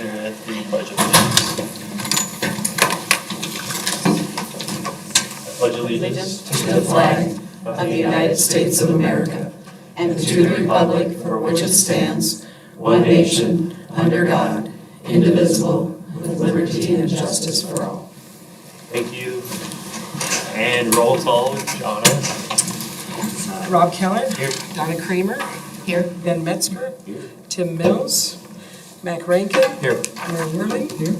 with the Pledge of Allegiance. I pledge allegiance to the flag of the United States of America and to the republic for which it stands, one nation, under God, indivisible, with liberty and justice for all. Thank you. And roll call, Johnna. Rob Keller. Here. Donna Kramer. Here. Ben Metzger. Here. Tim Mills. Mac Rankin. Here. Mary Worley. Here.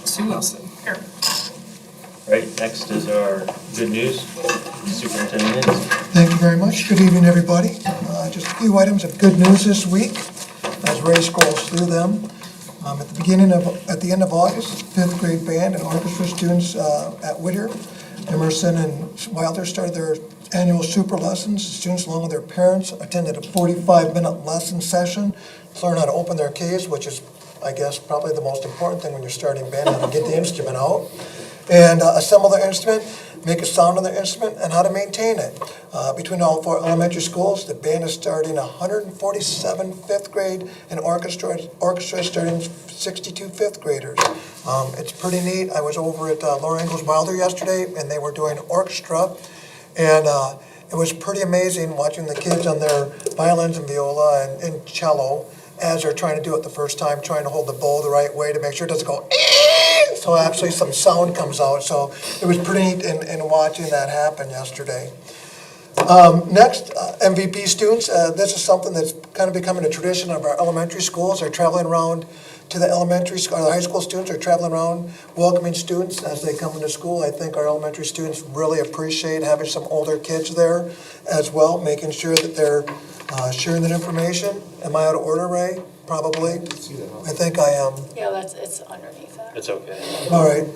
Sue Wilson. Here. Right, next is our good news. Superintendent. Thank you very much. Good evening, everybody. Just a few items of good news this week as Ray scrolls through them. At the end of August, fifth grade band and orchestra students at Whittier, Emerson, and Wilder started their annual super lessons. The students, along with their parents, attended a 45-minute lesson session to learn how to open their keys, which is, I guess, probably the most important thing when you're starting band, how to get the instrument out, and assemble their instrument, make a sound on their instrument, and how to maintain it. Between all four elementary schools, the band is starting 147 fifth grade and orchestra starting 62 fifth graders. It's pretty neat. I was over at Laura Ingalls Wilder yesterday, and they were doing orchestra, and it was pretty amazing watching the kids on their violins and viola and cello as they're trying to do it the first time, trying to hold the bow the right way to make sure it doesn't go so actually some sound comes out. So it was pretty neat in watching that happen yesterday. Next, MVP students. This is something that's kind of becoming a tradition of our elementary schools. They're traveling around to the elementary school, or the high school students are traveling around welcoming students as they come into school. I think our elementary students really appreciate having some older kids there as well, making sure that they're sharing that information. Am I out of order, Ray? Probably. I think I am. Yeah, it's underneath that. It's okay. All right.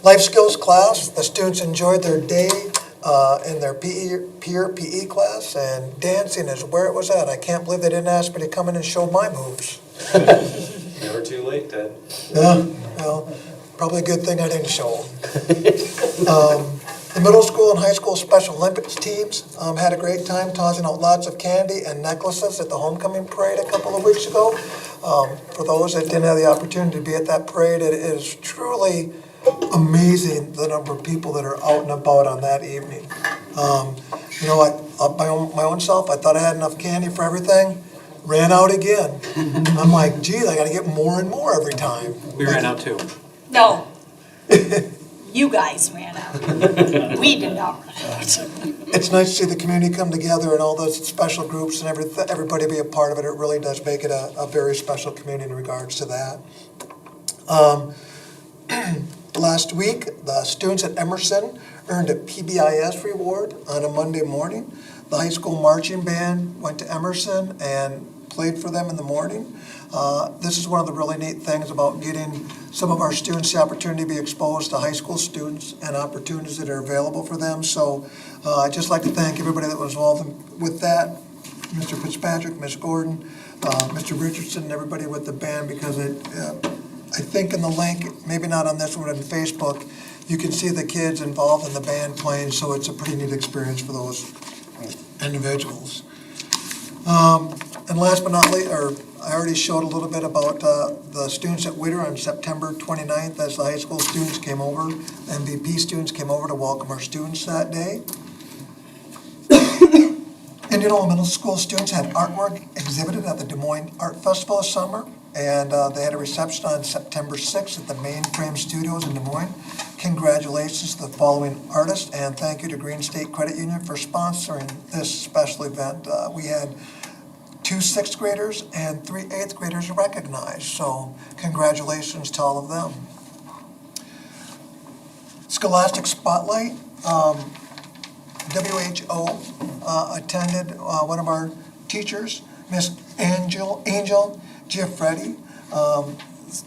Life skills class, the students enjoyed their day in their peer PE class, and dancing is where it was at. I can't believe they didn't ask me to come in and show my moves. Never too late, Ted. Yeah, well, probably a good thing I didn't show them. The middle school and high school Special Olympics teams had a great time tossing out lots of candy and necklaces at the homecoming parade a couple of weeks ago. For those that didn't have the opportunity to be at that parade, it is truly amazing the number of people that are out and about on that evening. You know, my own self, I thought I had enough candy for everything. Ran out again. I'm like, geez, I got to get more and more every time. We ran out too. No. You guys ran out. We did not run out. It's nice to see the community come together and all those special groups and everybody be a part of it. It really does make it a very special community in regards to that. Last week, the students at Emerson earned a PBIS reward on a Monday morning. The high school marching band went to Emerson and played for them in the morning. This is one of the really neat things about getting some of our students the opportunity to be exposed to high school students and opportunities that are available for them. So I'd just like to thank everybody that was involved with that, Mr. Fitzpatrick, Ms. Gordon, Mr. Richardson, and everybody with the band, because I think in the link, maybe not on this one, on Facebook, you can see the kids involved in the band playing, so it's a pretty neat experience for those individuals. And last but not least, I already showed a little bit about the students at Whittier on September 29th as the high school students came over, MVP students came over to welcome our students that day. Indianola Middle School students had artwork exhibited at the Des Moines Art Festival this summer, and they had a reception on September 6th at the Mainframe Studios in Des Moines. Congratulations to the following artists, and thank you to Green State Credit Union for sponsoring this special event. We had 2 6th graders and 3 8th graders recognized, so congratulations to all of them. Scholastic Spotlight. WHO attended one of our teachers, Miss Angel Giaffretti,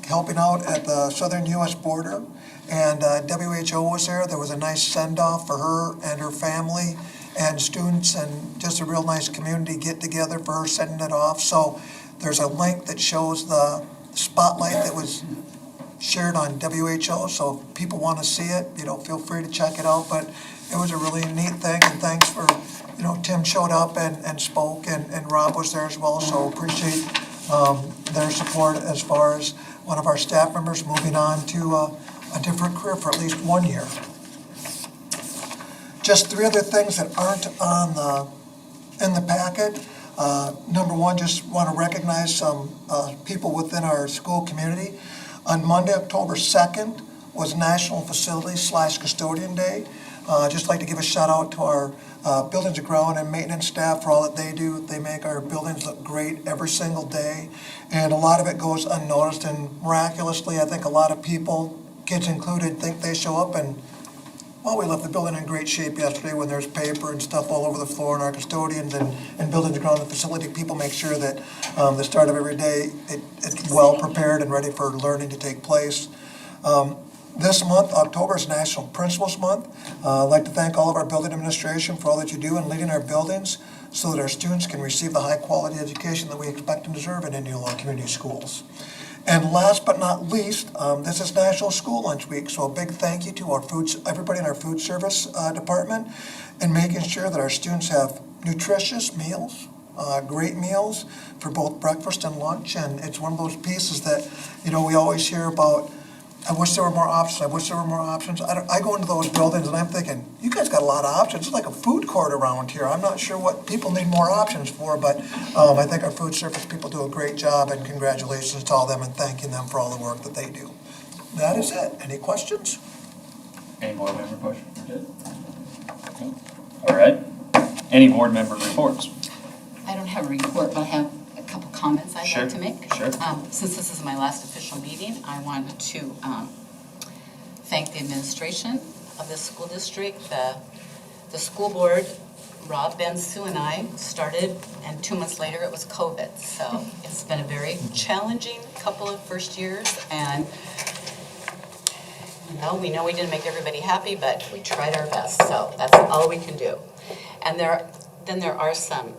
helping out at the southern U.S. border, and WHO was there. There was a nice send-off for her and her family and students, and just a real nice community get-together for her sending it off. So there's a link that shows the spotlight that was shared on WHO, so if people want to see it, feel free to check it out. But it was a really neat thing, and thanks for, Tim showed up and spoke, and Rob was there as well, so appreciate their support as far as one of our staff members moving on to a different career for at least 1 year. Just 3 other things that aren't in the packet. Number one, just want to recognize some people within our school community. On Monday, October 2nd, was National Facility/Custodian Day. Just like to give a shout out to our buildings and ground and maintenance staff for all that they do. They make our buildings look great every single day, and a lot of it goes unnoticed, and miraculously, I think a lot of people, kids included, think they show up and, well, we left the building in great shape yesterday when there's paper and stuff all over the floor, and our custodians and buildings and ground and facility people make sure that the start of every day, it's well prepared and ready for learning to take place. This month, October, is National Principals Month. I'd like to thank all of our building administration for all that you do in leading our buildings so that our students can receive the high-quality education that we expect and deserve in Indianola Community Schools. And last but not least, this is National School Lunch Week, so a big thank you to everybody in our food service department and making sure that our students have nutritious meals, great meals for both breakfast and lunch. And it's one of those pieces that, we always hear about, I wish there were more options, I wish there were more options. I go into those buildings and I'm thinking, you guys got a lot of options. It's like a food court around here. I'm not sure what people need more options for, but I think our food service people do a great job, and congratulations to all them and thanking them for all the work that they do. That is it. Any questions? Any board member questions? Good. All right. Any board member reports? I don't have a report, but I have a couple comments I'd Sure, like to make. sure. Since this is my last official meeting, I wanted to thank the administration of this school district, the school board. Rob, Ben, Sue, and I started, and 2 months later it was COVID. So it's been a very challenging couple of first years, and we know we didn't make everybody happy, but we tried our best. So that's all we can do. And there are some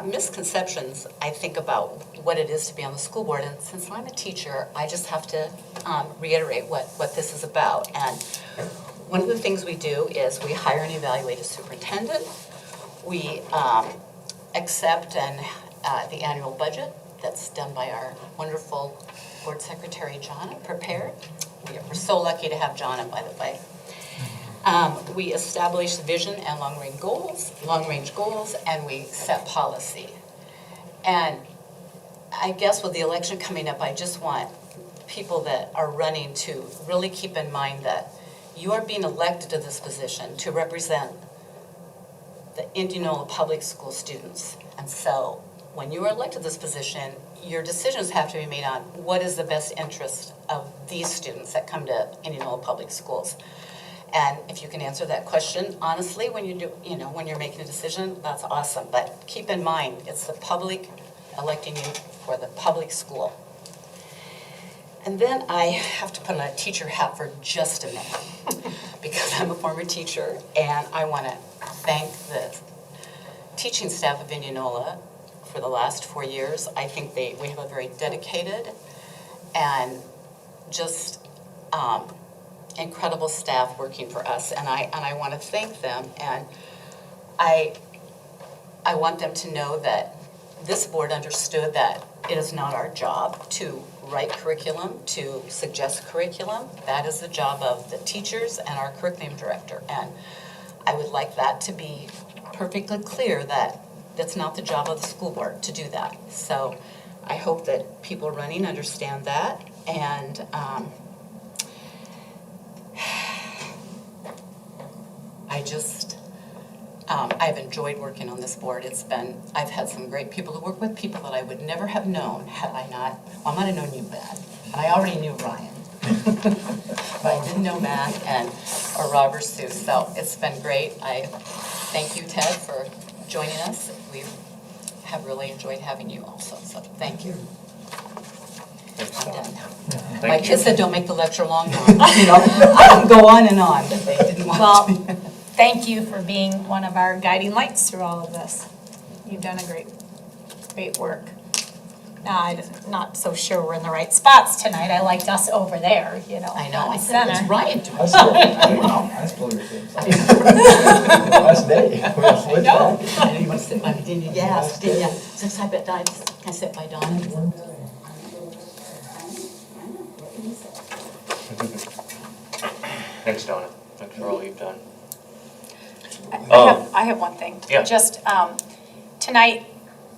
misconceptions, I think, about what it is to be on the school board. And since I'm a teacher, I just have to reiterate what this is about. And one of the things we do is we hire and evaluate a superintendent. We accept the annual budget that's done by our wonderful board secretary, Jonna, prepared. We're so lucky to have Jonna, by the way. We establish vision and long-range goals, and we set policy. And I guess with the election coming up, I just want people that are running to really keep in mind that you are being elected to this position to represent the Indianola public school students. And so when you are elected to this position, your decisions have to be made on what is the best interest of these students that come to Indianola public schools. And if you can answer that question honestly when when you're making a decision, that's awesome. But keep in mind, it's the public electing you for the public school. And then I have to put on a teacher hat for just a minute because I'm a former teacher, and I want to thank the teaching staff of Indianola for the last 4 years. I think we have a very dedicated and just incredible staff working for us, and I want to thank them, and I want them to know that this board understood that it is not our job to write curriculum, to suggest curriculum. That is the job of the teachers and our curriculum director, and I would like that to be perfectly clear that that's not the job of the school board to do that. So I hope that people running understand that, and I've enjoyed working on this board. I've had some great people to work with, people that I would never have known had I not, well, I might have known you, Ben, and I already knew Ryan. But I didn't know Matt or Rob or Sue, so it's been great. I thank you, Ted, for joining us. We have really enjoyed having you also, so thank you. I'm done now. My kids said don't make the lecture long enough. I can go on and on, but they didn't want to. Thank you for being one of our guiding lights through all of this. You've done a great work. I'm not so sure we're in the right spots tonight. I liked us over there, you know. I know, I in said, center. it's Ryan to I us. still, I still understand. Last day, we got switched know. back. I know you want to sit by me, didn't you? Yes, didn't you? Since I bet Don, can I sit by Don? Thanks, Donna. Thanks for all you've done. I have one thing. Yeah. Just, tonight,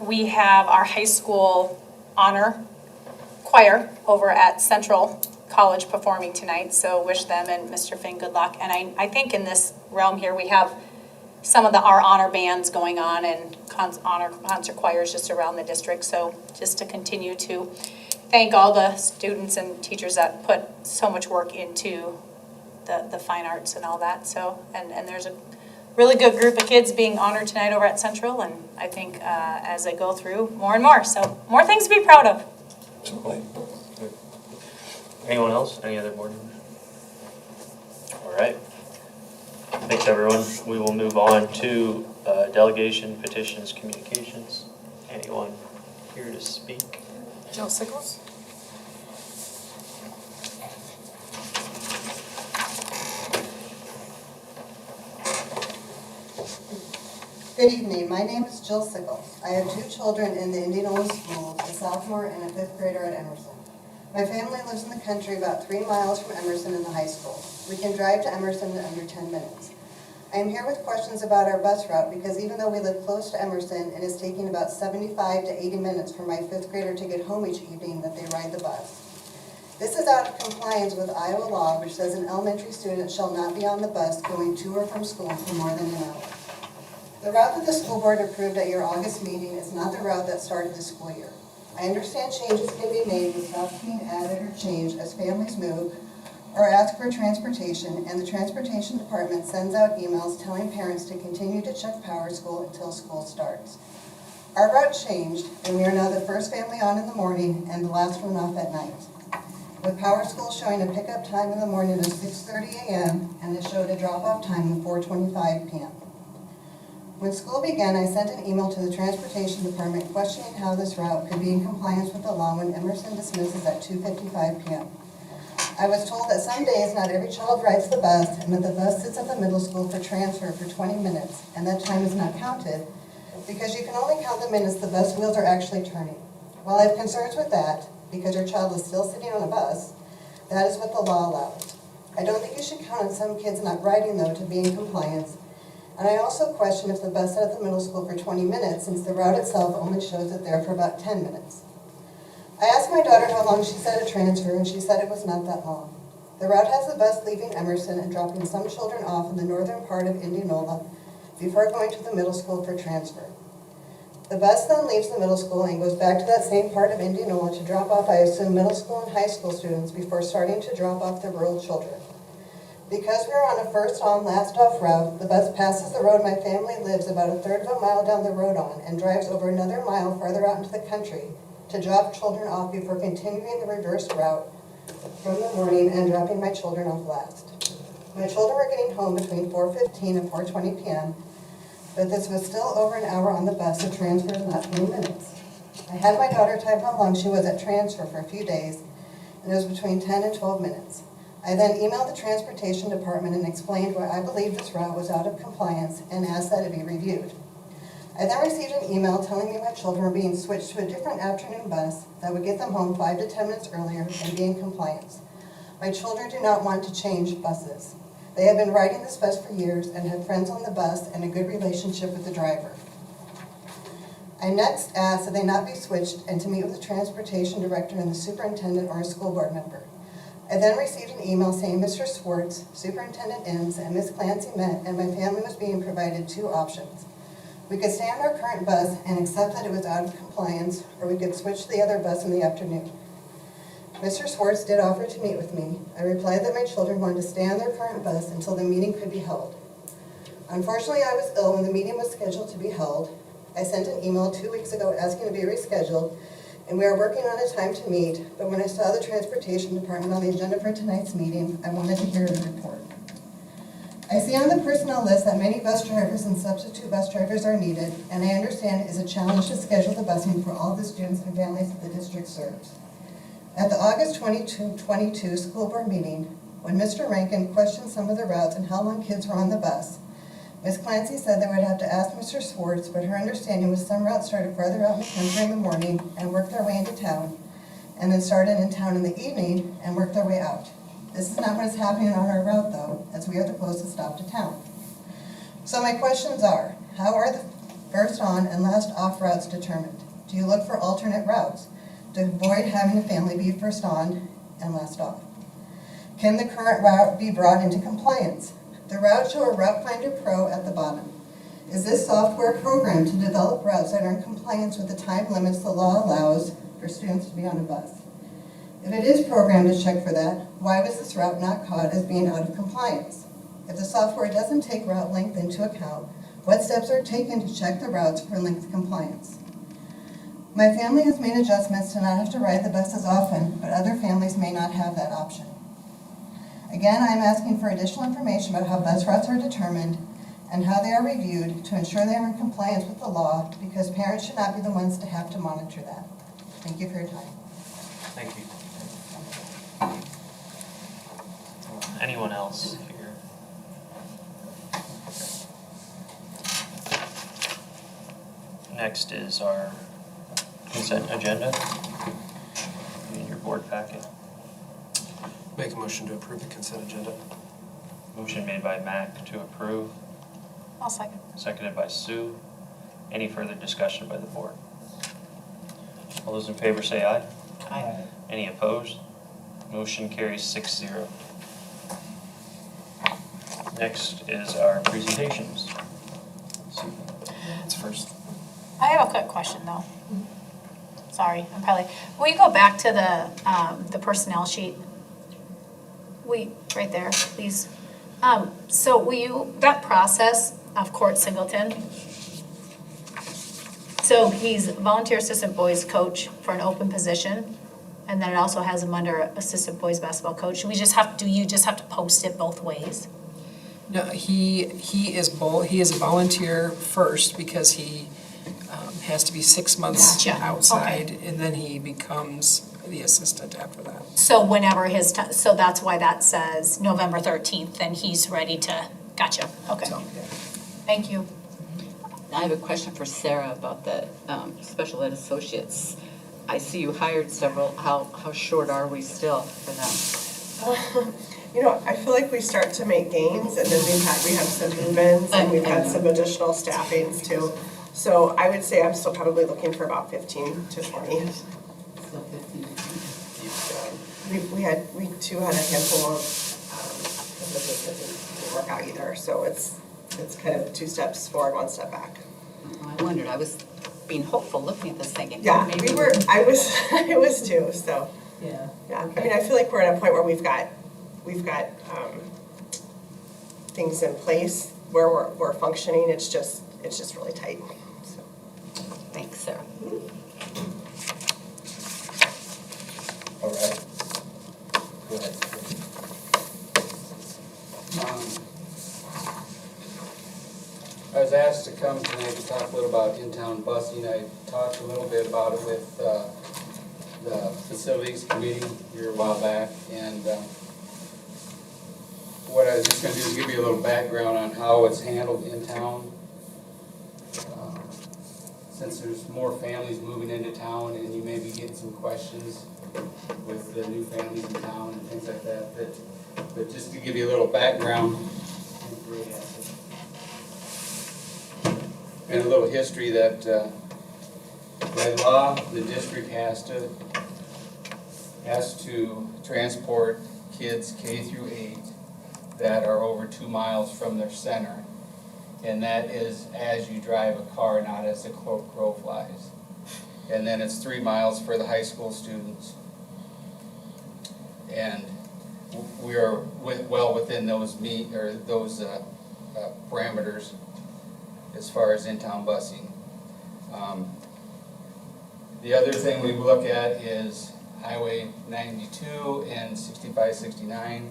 we have our high school honor choir over at Central College performing tonight, so wish them and Mr. Finn good luck. And I think in this realm here, we have some of our honor bands going on and honor concert choirs just around the district, so just to continue to thank all the students and teachers that put so much work into the fine arts and all that, so, and there's a really good group of kids being honored tonight over at Central, and I think as they go through, more and more, so more things to be proud of. Absolutely. Anyone else? Any other board members? All right. Thanks, everyone. We will move on to delegation, petitions, communications. Anyone here to speak? Jill Sickles? Good evening, my name is Jill Sickles. I have 2 children in the Indianola schools, a sophomore and a 5th grader at Emerson. My family lives in the country about 3 miles from Emerson in the high school. We can drive to Emerson in under 10 minutes. I am here with questions about our bus route because even though we live close to Emerson, it is taking about 75 to 80 minutes for my 5th grader to get home each evening that they ride the bus. This is out of compliance with Iowa law, which says an elementary student shall not be on the bus going to or from school for more than an hour. The route that the school board approved at your August meeting is not the route that started the school year. I understand changes can be made with stops being added or changed as families move or ask for transportation, and the transportation department sends out emails telling parents to continue to check Power School until school starts. Our route changed, and we are now the first family on in the morning and the last one off at night. With Power School showing a pickup time in the morning of 6:30 a.m. and it showed a drop-off time of 4:25 p.m. When school began, I sent an email to the Transportation Department questioning how this route could be in compliance with the law when Emerson dismisses at 2:55 p.m. I was told that some days not every child rides the bus and that the bus sits at the middle school for transfer for 20 minutes and that time is not counted because you can only count the minutes the bus wheels are actually turning. While I have concerns with that, because your child is still sitting on a bus, that is what the law allows. I don't think you should count on some kids not riding though to be in compliance. And I also question if the bus sat at the middle school for 20 minutes since the route itself only shows it there for about 10 minutes. I asked my daughter how long she sat at transfer and she said it was not that long. The route has the bus leaving Emerson and dropping some children off in the northern part of Indianola before going to the middle school for transfer. The bus then leaves the middle school and goes back to that same part of Indianola to drop off, I assume, middle school and high school students before starting to drop off the rural children. Because we are on a first on, last off route, the bus passes the road my family lives about a third of a mile down the road on and drives over another mile farther out into the country to drop children off before continuing the reverse route from the morning and dropping my children off last. My children were getting home between 4:15 and 4:20 p.m., but this was still over an hour on the bus, so transfer is not 20 minutes. I had my daughter type how long she was at transfer for a few days, and it was between 10 and 12 minutes. I then emailed the transportation department and explained why I believed this route was out of compliance and asked that it be reviewed. I then received an email telling me my children were being switched to a different afternoon bus that would get them home 5 to 10 minutes earlier and be in compliance. My children do not want to change buses. They have been riding this bus for years and have friends on the bus and a good relationship with the driver. I next asked that they not be switched and to meet with the transportation director and the superintendent or a school board member. I then received an email saying Mr. Swartz, Superintendent Inns, and Ms. Clancy met and my family was being provided 2 options. We could stay on our current bus and accept that it was out of compliance, or we could switch to the other bus in the afternoon. Mr. Swartz did offer to meet with me. I replied that my children wanted to stay on their current bus until the meeting could be held. Unfortunately, I was ill when the meeting was scheduled to be held. I sent an email 2 weeks ago asking to be rescheduled, and we are working on a time to meet, but when I saw the transportation department on the agenda for tonight's meeting, I wanted to hear the report. I see on the personnel list that many bus drivers and substitute bus drivers are needed, and I understand it is a challenge to schedule the busing for all the students and families that the district serves. At the August 2022 school board meeting, when Mr. Rankin questioned some of the routes and how long kids were on the bus, Ms. Clancy said they would have to ask Mr. Swartz, but her understanding was some routes started farther out in the country in the morning and worked their way into town, and then started in town in the evening and worked their way out. This is not what is happening on our route, though, as we are the closest stop to town. So my questions are, how are the first on and last off routes determined? Do you look for alternate routes to avoid having a family be first on and last off? Can the current route be brought into compliance? The routes show a Route Finder Pro at the bottom. Is this software programmed to develop routes that are in compliance with the time limits the law allows for students to be on a bus? If it is programmed to check for that, why was this route not caught as being out of compliance? If the software doesn't take route length into account, what steps are taken to check the routes for length compliance? My family has made adjustments to not have to ride the bus as often, but other families may not have that option. Again, I am asking for additional information about how bus routes are determined and how they are reviewed to ensure they are in compliance with the law, because parents should not be the ones to have to monitor that. Thank you for your time. Thank you. Anyone else here? Next is our consent agenda in your board packet. Make a motion to approve the consent agenda. Motion made by Mac to approve, I'll second. seconded by Sue. Any further discussion by the board? All those in favor say aye. Aye. Any opposed? Motion carries 6-0. Next is our presentations. Sue. It's first. I have a quick question, though. Sorry, I'm probably, will you go back to the personnel sheet? Right there, please. So will you, that process of Court Singleton, so he's volunteer assistant boys coach for an open position, and then it also has him under assistant boys basketball coach. Do you just have to post it both ways? No, he is he is a volunteer first because he has to be 6 months Gotcha. outside, Okay. and then he becomes the assistant after that. So whenever so that's why that says November 13th, then he's ready to, gotcha, okay. So, yeah. Thank you. I have a question for Sarah about the special ed associates. I see you hired several. How short are we still for them? I feel like we start to make gains, and then we have some move-ins, and we've had some additional staffings too. So I would say I'm still probably looking for about 15 to 20. Still 15. We too had a handful of positions that didn't work out either, so it's kind of 2 steps forward, 1 step back. I wondered. I was being hopeful, looking at this thinking. Yeah, maybe I was too, so. Yeah. Yeah, I mean, I feel like we're at a point where we've got things in place where we're functioning. It's just really tight. So. Thanks, Sarah. All right. Go ahead. I was asked to come tonight to talk a little about in-town busing. I talked a little bit about it with the facilities committee here a while back, and what I was just going to do is give you a little background on how it's handled in town. Since there's more families moving into town, and you may be getting some questions with the new families in town and things like that, but just to give you a little background and a little history that by law, the district has to transport kids K through 8 that are over 2 miles from their center. And that is as you drive a car, not as the crow flies. And then it's 3 miles for the high school students. And we are well within those parameters as far as in-town busing. The other thing we look at is Highway 92 and 65, 69.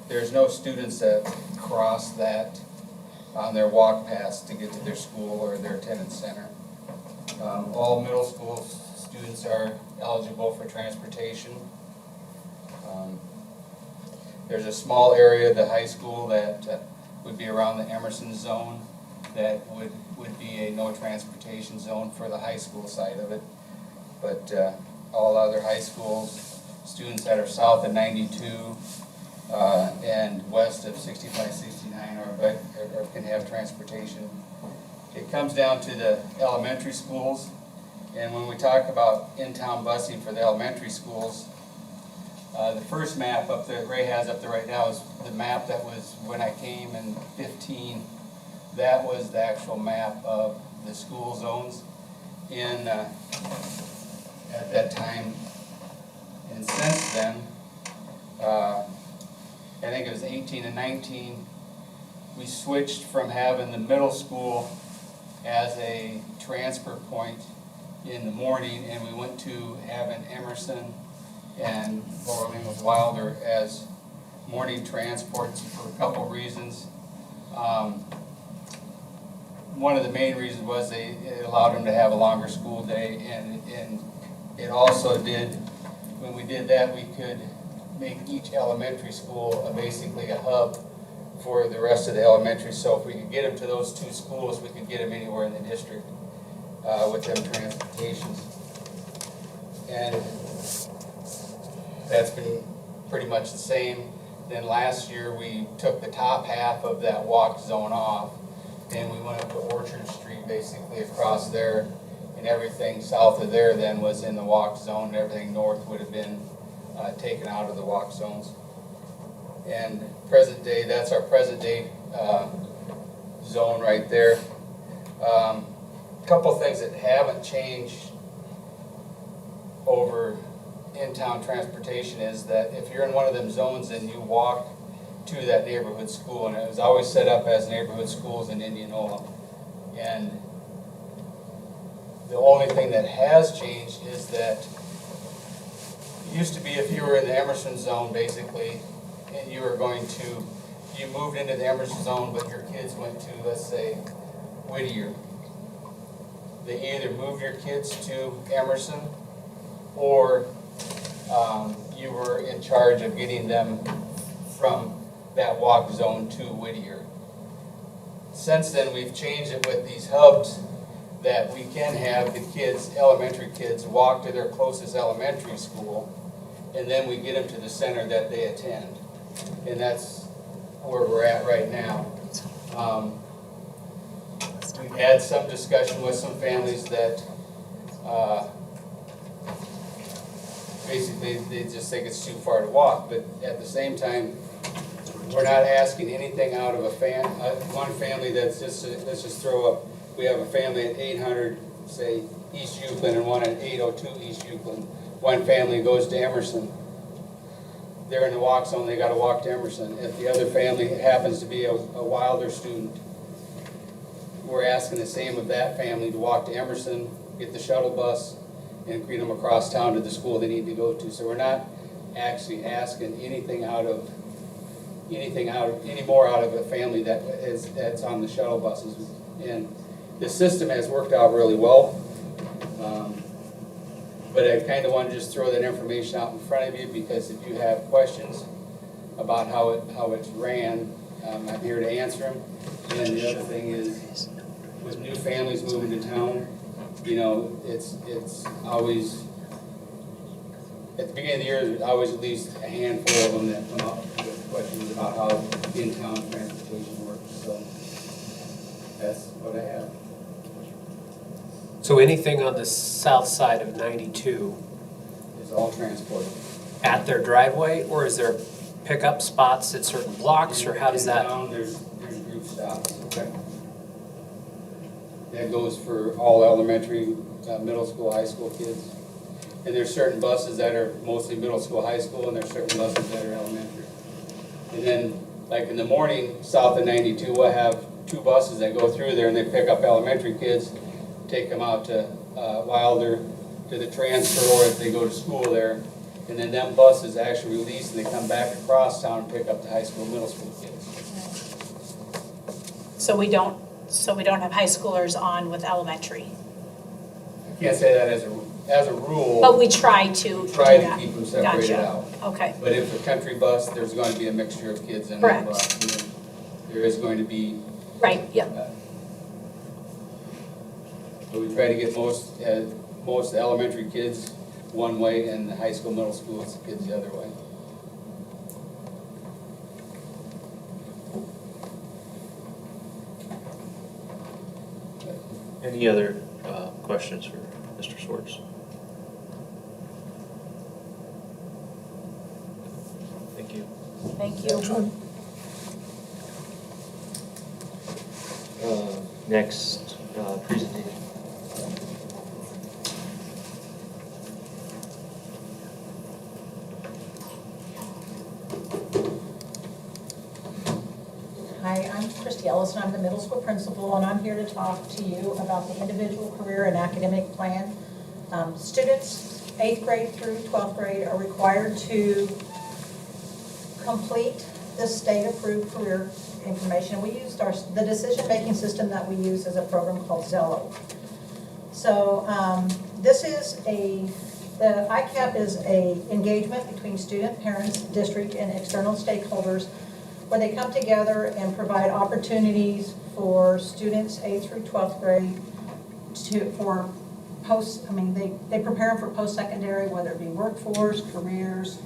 there's no students that cross that on their walk paths to get to their school or their attendance center. All middle school students are eligible for transportation. There's a small area of the high school that would be around the Emerson zone that would be a no transportation zone for the high school side of it. But all other high schools, students that are south of 92 and west of 65-69 can have transportation. It comes down to the elementary schools, and when we talk about in-town busing for the elementary schools, the first map up there, Ray has up there right now, is the map that was when I came in 15. That was the actual map of the school zones in at that time. And since then, I think it was 18 and 19, we switched from having the middle school as a transfer point in the morning, and we went to having Emerson and Orleans Wilder as morning transports for a couple reasons. One of the main reasons was it allowed them to have a longer school day, and it also did, when we did that, we could make each elementary school basically a hub for the rest of the elementary. So if we could get them to those two schools, we could get them anywhere in the district with them transportations. And that's been pretty much the same. Then last year we took the top half of that walk zone off, and we went up to Orchard Street basically across there, and everything south of there then was in the walk zone, and everything north would have been taken out of the walk zones. And present day, that's our present day zone right there. Couple things that haven't changed over in-town transportation is that if you're in one of them zones and you walk to that neighborhood school, and it was always set up as neighborhood schools in Indianola, and the only thing that has changed is that it used to be if you were in the Emerson zone basically, and you were going to, you moved into the Emerson zone, but your kids went to, let's say, Whittier. They either moved your kids to Emerson, or you were in charge of getting them from that walk zone to Whittier. Since then, we've changed it with these hubs that we can have the kids, elementary kids, walk to their closest elementary school, and then we get them to the center that they attend. And that's where we're at right now. We've had some discussion with some families that basically they just think it's too far to walk, but at the same time, we're not asking anything out of one family that's just, let's just throw up, we have a family at 800, say, East Euclid, and one at 802 East Euclid. One family goes to Emerson. They're in the walk zone, they gotta walk to Emerson. If the other family happens to be a Wilder student, we're asking the same of that family to walk to Emerson, get the shuttle bus, and get them across town to the school they need to go to. So we're not actually asking any more out of a family that's on the shuttle buses. And the system has worked out really well. But I kind of want to just throw that information out in front of you, because if you have questions about how it's ran, I'm here to answer them. And the other thing is, with new families moving to town, you know, it's always, at the beginning of the year, there's always at least a handful of them that come up with questions about how in-town transportation works. So that's what I have. So anything on the south side of 92 It's all transported. at their driveway, or is there pickup spots at certain blocks, or how does that? In town, there's group stops. Okay. That goes for all elementary, middle school, high school kids. And there's certain buses that are mostly middle school, high school, and there's certain buses that are elementary. And then, like in the morning, south of 92, we'll have two buses that go through there, and they pick up elementary kids, take them out to Wilder, to the transfer, or if they go to school there. And then them buses actually release and they come back across town and pick up the high school, middle school kids. So we don't have high schoolers on with elementary, I can't say that as a rule. but we try to do Try to that. keep them separated Gotcha. out. Okay, But if a country bus, there's going to be a mixture of kids in Correct. that bus. And then there is going to be, right, yep. but we try to get most elementary kids one way and the high school, middle school kids the other way. Any other questions for Mr. Swartz? Thank you. Thank you. Next presentation. Hi, I'm Christy Ellison, I'm the middle school principal, and I'm here to talk to you about the individual career and academic plan. Students 8th grade through 12th grade are required to complete the state-approved career information. We used the decision-making system that we use is a program called Zello. So the ICAP is a engagement between student, parents, district, and external stakeholders where they come together and provide opportunities for students 8th through 12th grade they prepare them for post-secondary, whether it be workforce, careers,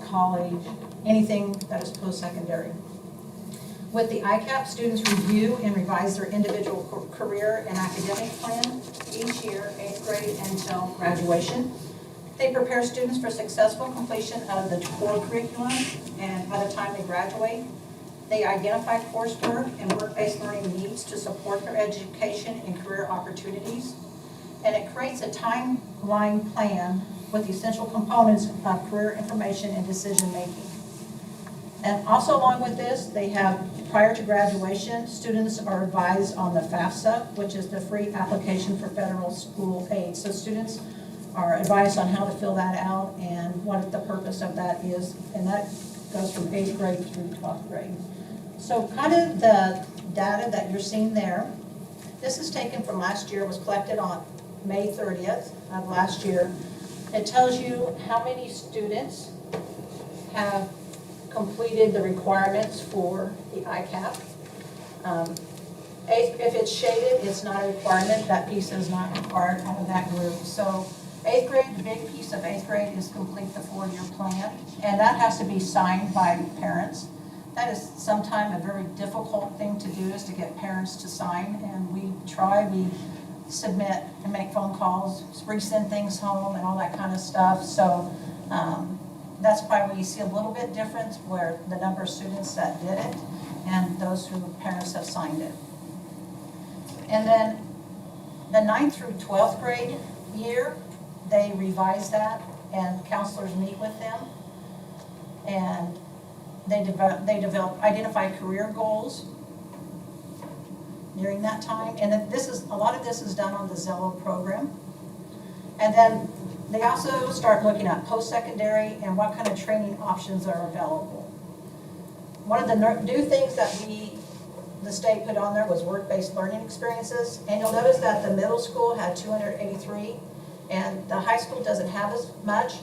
college, anything that is post-secondary. With the ICAP, students review and revise their individual career and academic plan each year, 8th grade until graduation. They prepare students for successful completion of the core curriculum, and by the time they graduate, they identify coursework and work-based learning needs to support their education and career opportunities. And it creates a timeline plan with the essential components of career information and decision-making. And also along with this, they have, prior to graduation, students are advised on the FAFSA, which is the free application for federal school aid. So students are advised on how to fill that out and what the purpose of that is, and that goes from 8th grade through 12th grade. So kind of the data that you're seeing there, this is taken from last year, was collected on May 30th of last year. It tells you how many students have completed the requirements for the ICAP. If it's shaded, it's not a requirement. That piece is not required out of that group. So 8th grade, the big piece of 8th grade is complete the 4-year plan, and that has to be signed by parents. That is sometimes a very difficult thing to do, is to get parents to sign, and we submit and make phone calls, resend things home and all that kind of stuff. So that's why we see a little bit difference where the number of students that did it and those who parents have signed it. And then the 9th through 12th grade year, they revise that and counselors meet with them and they identify career goals during that time. And then a lot of this is done on the Zello program. And then they also start looking at post-secondary and what kind of training options are available. One of the new things that the state put on there was work-based learning experiences. And you'll notice that the middle school had 283 and the high school doesn't have as much.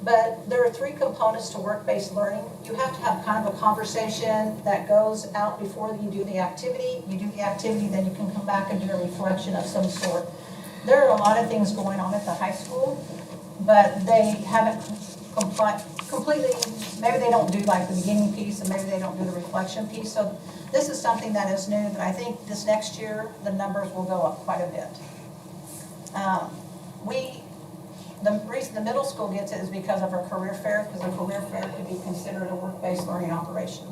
But there are 3 components to work-based learning. You have to have kind of a conversation that goes out before you do the activity. You do the activity, then you can come back and do a reflection of some sort. There are a lot of things going on at the high school, but they haven't completely, maybe they don't do like the beginning piece and maybe they don't do the reflection piece. So this is something that is new that I think this next year the numbers will go up quite a bit. The reason the middle school gets it is because of our career fair, because a career fair could be considered a work-based learning operation.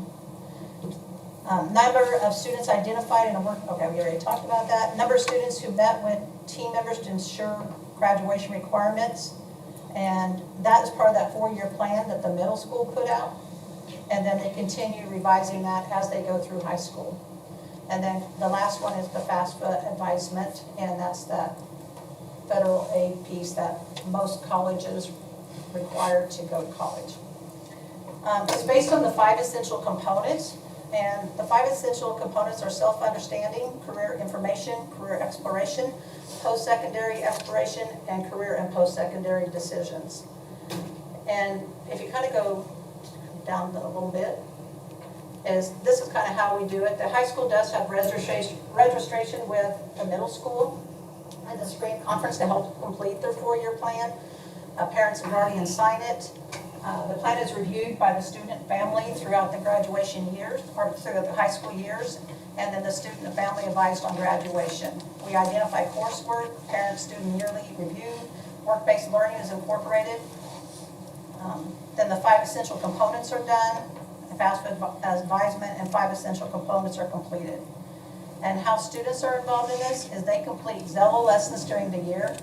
Number of students identified in a okay, we already talked about that. Number of students who met with team members to ensure graduation requirements. And that is part of that 4-year plan that the middle school put out. And then they continue revising that as they go through high school. And then the last one is the FAFSA advisement, and that's that federal aid piece that most colleges required to go to college. It's based on the 5 essential components, and the 5 essential components are self-understanding, career information, career exploration, post-secondary exploration, and career and post-secondary decisions. And if you kind of go down a little bit, this is kind of how we do it. The high school does have registration with the middle school and the spring conference to help complete their 4-year plan. Parents and guardians sign it. The plan is reviewed by the student and family throughout the graduation years, or throughout the high school years, and then the student and family advised on graduation. We identify coursework, parent-student yearly review, work-based learning is incorporated. Then the 5 essential components are done, FAFSA advisement, and 5 essential components are completed. And how students are involved in this is they complete Zello lessons during the year.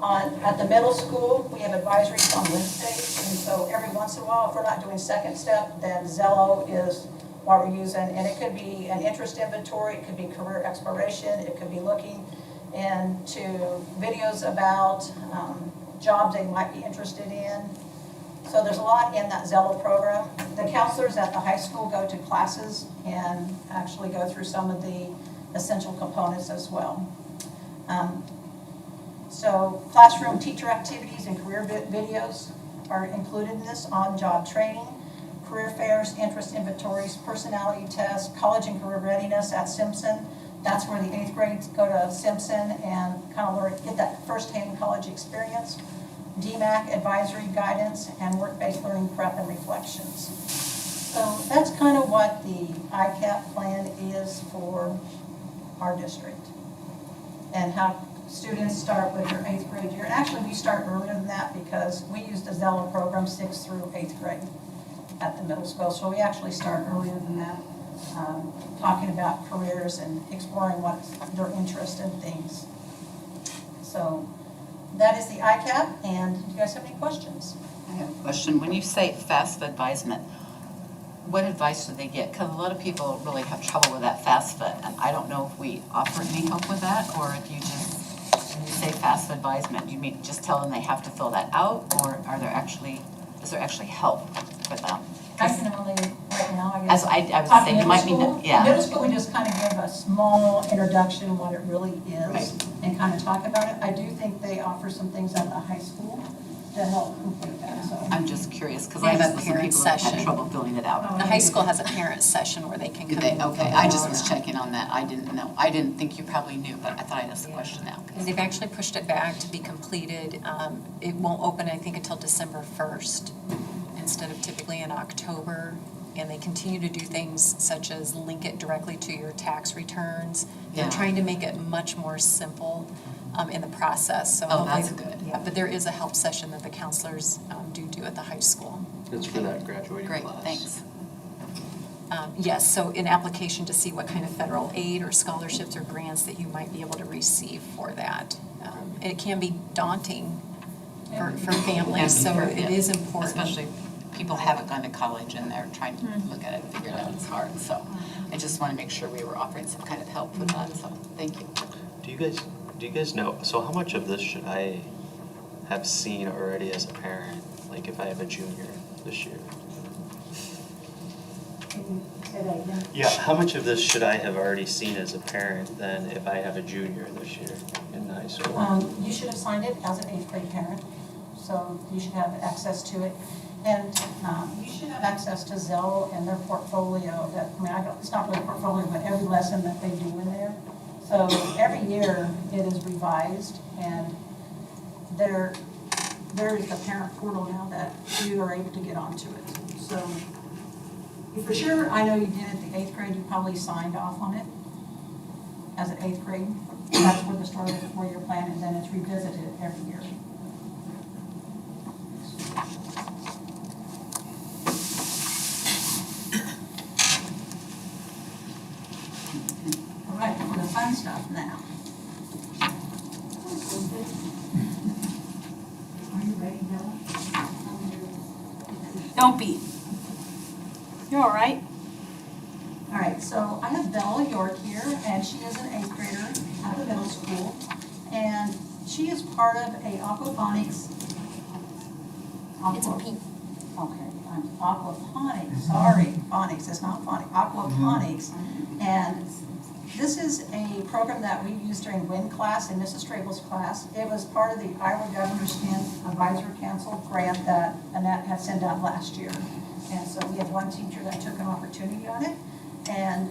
At the middle school, we have advisories on Wednesdays, and so every once in a while, if we're not doing second step, then Zello is what we're using. And it could be an interest inventory, it could be career exploration, it could be looking into videos about jobs they might be interested in. So there's a lot in that Zello program. The counselors at the high school go to classes and actually go through some of the essential components as well. So classroom teacher activities and career videos are included in this, on-job training, career fairs, interest inventories, personality tests, college and career readiness at Simpson. That's where the 8th grades go to Simpson and kind of get that first-hand college experience. DMAC advisory guidance and work-based learning prep and reflections. So that's kind of what the ICAP plan is for our district and how students start with their 8th grade year. And actually we start earlier than that because we use the Zello program 6th through 8th grade at the middle school. So we actually start earlier than that, talking about careers and exploring what their interest in things. So that is the ICAP, and do you guys have any questions? I have a question. When you say FAFSA advisement, what advice do they get? Because a lot of people really have trouble with that FAFSA, and I don't know if we offer any help with that, or if you just, when you say FAFSA advisement, do you mean just tell them they have to fill that out, or is there actually help for them? I can only, right now, I guess. As I would say, you might mean, yeah. Middle school, we just kind of give a small introduction of what it really is, Right. and kind of talk about it. I do think they offer some things at the high school to help complete that, so. I'm just curious, because They I have met a with some parent people that had session. trouble filling it out. The high school has a parent session where they can come in. Okay, I just was checking on that. I didn't know. I didn't think you probably knew, but I thought I'd ask the question now. And they've actually pushed it back to be completed. It won't open, I think, until December 1st instead of typically in October. And they continue to do things such as link it directly to your tax returns. They're Yeah. trying to make it much more simple in the process. So Oh, that's hopefully- good. Yeah, but there is a help session that the counselors do at the high school. It's for that graduating class. Great, thanks. Yes, so an application to see what kind of federal aid or scholarships or grants that you might be able to receive for that. And it can be daunting for families, so it is important. Especially people haven't gone to college and they're trying to look at it and figure it out. It's hard, so I just want to make sure we were offering some kind of help with that, so thank you. Do you guys know, so how much of this should I have seen already as a parent? Like if I have a junior this year? Can you say that again? Yeah, how much of this should I have already seen as a parent then if I have a junior this year in high school? You should have signed it as an 8th grade parent, so you should have access to it. And you should have access to Zello and their portfolio that, it's not really a portfolio, but every lesson that they do in there. So every year it is revised, and there is the parent portal now that you are able to get onto it. So for sure, I know you did at the 8th grade, you probably signed off on it as an 8th grade. That's where the start of the 4-year plan, and then it's revisited every year. All right, for the fun stuff now. Are you ready, Bella? Don't be. You're all right. All right, so I have Bella York here, and she is an 8th grader at the middle school. And she is part of a aquaponics It's a P. Okay, aquaponics, sorry, phonics, it's not phonics, aquaponics. And this is a program that we used during WIN class, in Mrs. Strable's class. It was part of the Iowa Governor's STEM Advisory Council grant that Annette had sent out last year. And so we had one teacher that took an opportunity on it. And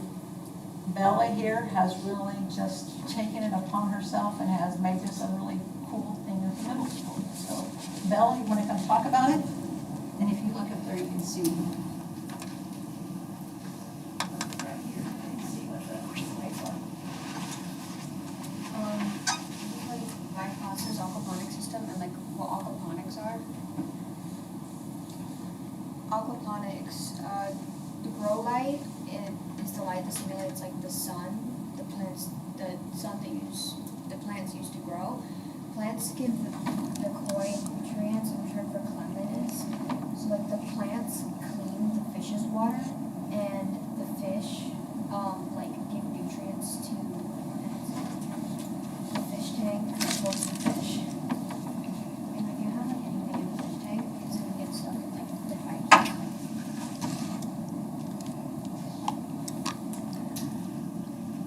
Bella here has really just taken it upon herself and has made this a really cool thing at the middle school. So Bella, you want to come talk about it? And if you look up there, you can see. Right here, you can see what the lights are. My class's aquaponics system and like what aquaponics are. Aquaponics, the grow light is the light that simulates like the sun, the plants, the sun the plants use to grow. Plants give the koi nutrients in return for cleanliness. So like the plants clean the fish's water, and the fish like give nutrients to the fish tank that supports the fish. And if you have like anything in the fish tank, it's gonna get stuck in like the pipe.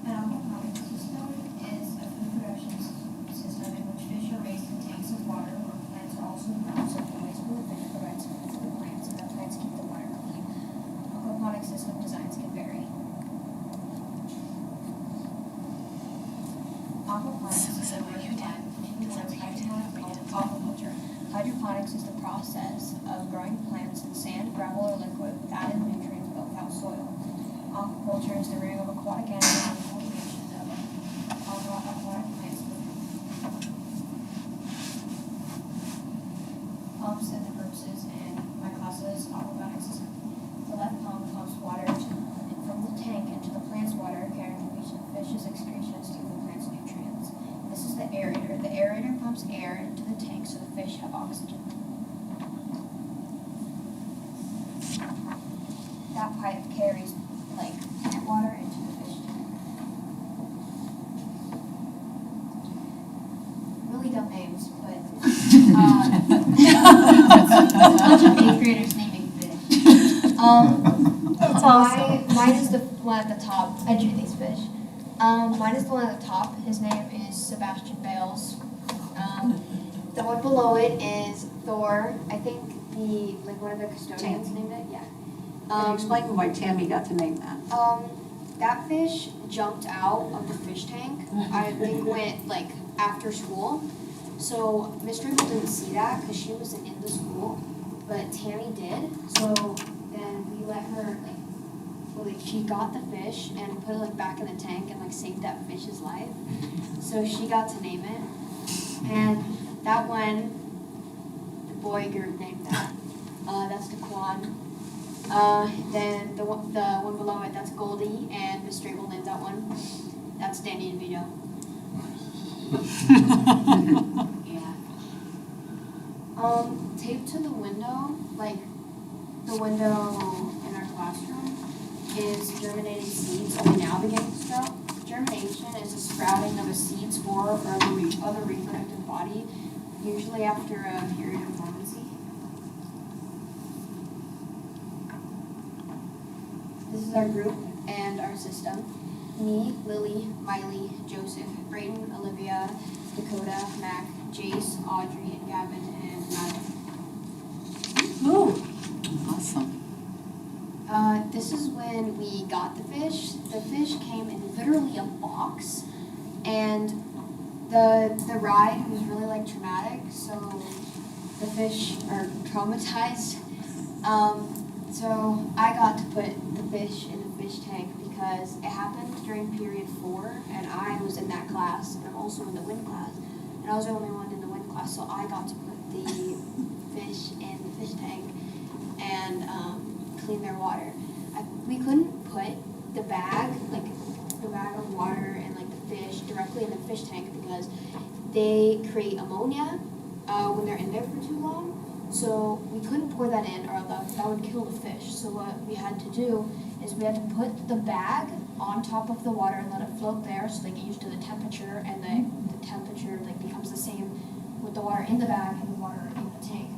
An aquaponics system is a food production system in which fish are raised in tanks of water where plants are also grown, so the waste from the fish provides food for the plants, and the plants keep the water clean. Aquaponic system designs can vary. Aquaponics is a aquaculture. Hydroponics is the process of growing plants in sand, gravel, or liquid with added nutrients but without soil. Aquaculture is the rearing of aquatic animals and cultivation of aquatic plants. Pumps and the purposes in my class's aquaponics system. The left pump pumps water from the tank into the plant's water, carrying the fish's excretions to the plant's nutrients. This is the aerator. The aerator pumps air into the tank so the fish have oxygen. That pipe carries like plant water into the fish tank. Really dumb names, but it's a bunch of 8th graders naming fish. That's awesome. Mine is the one at the top. I drew these fish. Mine is the one at the top. His name is Sebastian Bales. The one below it is Thor. I think one of the custodians named it. Yeah. Can you explain why Tammy got to name that? That fish jumped out of the fish tank. I think went like after school. So Miss Dribble didn't see that because she wasn't in the school, but Tammy did. So then we let her she got the fish and put it back in the tank and saved that fish's life. So she got to name it. And that one, the boy group named that. That's Daquan. Then the one below it, that's Goldie, and Miss Drabble named that one. That's Danny DeVito. Yeah. Taped to the window, the window in our classroom, is germinating seeds only now beginning to sprout. Germination is a sprouting of a seed, spore, or other reproductive body, usually after a period of dormancy. This is our group and our system. Me, Lily, Miley, Joseph, Brayden, Olivia, Dakota, Mac, Jace, Audrey, Gavin, and Matt. Ooh, awesome. This is when we got the fish. The fish came in literally a box, and the ride was really traumatic, so the fish are traumatized. So I got to put the fish in the fish tank because it happened during period 4, and I was in that class, and I'm also in the WIN class, and I was the only one in the WIN class, so I got to put the fish in the fish tank and clean their water. We couldn't put the bag of water and the fish directly in the fish tank because they create ammonia when they're in there for too long. So we couldn't pour that in or that would kill the fish. So what we had to do is we had to put the bag on top of the water and let it float there so they get used to the temperature, and the temperature becomes the same with the water in the bag and the water in the tank.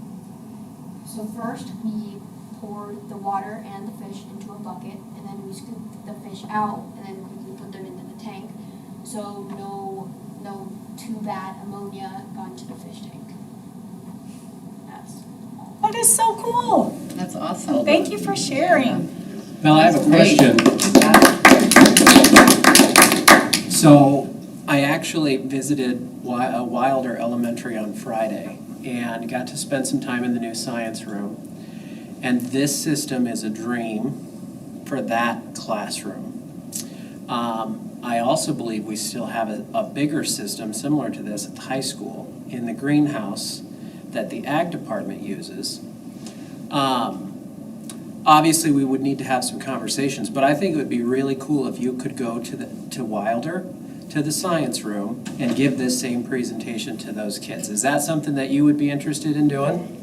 So first we poured the water and the fish into a bucket, and then we scooped the fish out and then quickly put them into the tank. So no too bad ammonia got into the fish tank. That is so cool. That's awesome. Thank you for sharing. Mel, I have a question. So I actually visited Wilder Elementary on Friday and got to spend some time in the new science room. And this system is a dream for that classroom. I also believe we still have a bigger system similar to this at the high school in the greenhouse that the ag department uses. Obviously, we would need to have some conversations, but I think it would be really cool if you could go to Wilder, to the science room, and give this same presentation to those kids. Is that something that you would be interested in doing?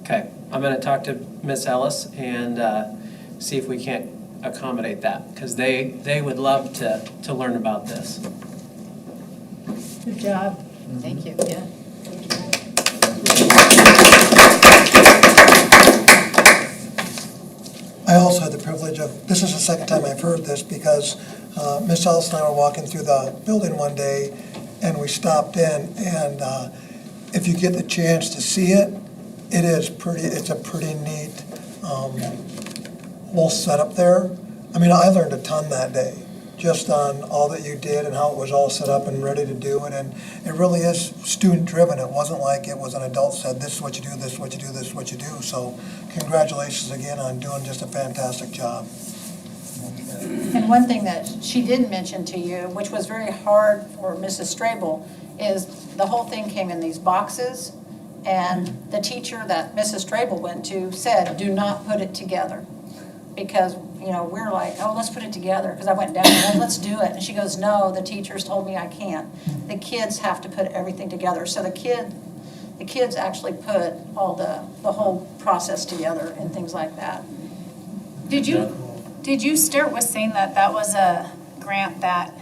Okay, I'm going to talk to Miss Ellis and see if we can't accommodate that, because they would love to learn about this. Good job. Thank you, yeah. I also had the privilege of, this is the second time I've heard this, because Miss Ellis and I were walking through the building one day, and we stopped in, and if you get the chance to see it, it's a pretty neat whole setup there. I mean, I learned a ton that day, just on all that you did and how it was all set up and ready to do it, and it really is student-driven. It wasn't like it was an adult said, this is what you do, this is what you do, this is what you do. So congratulations again on doing just a fantastic job. And one thing that she didn't mention to you, which was very hard for Mrs. Strable, is the whole thing came in these boxes, and the teacher that Mrs. Strable went to said, do not put it together. Because, we're like, oh, let's put it together, because I went down and let's do it. And she goes, no, the teachers told me I can't. The kids have to put everything together. So the kids actually put all the whole process together and things like that. Did you start with saying that was a grant that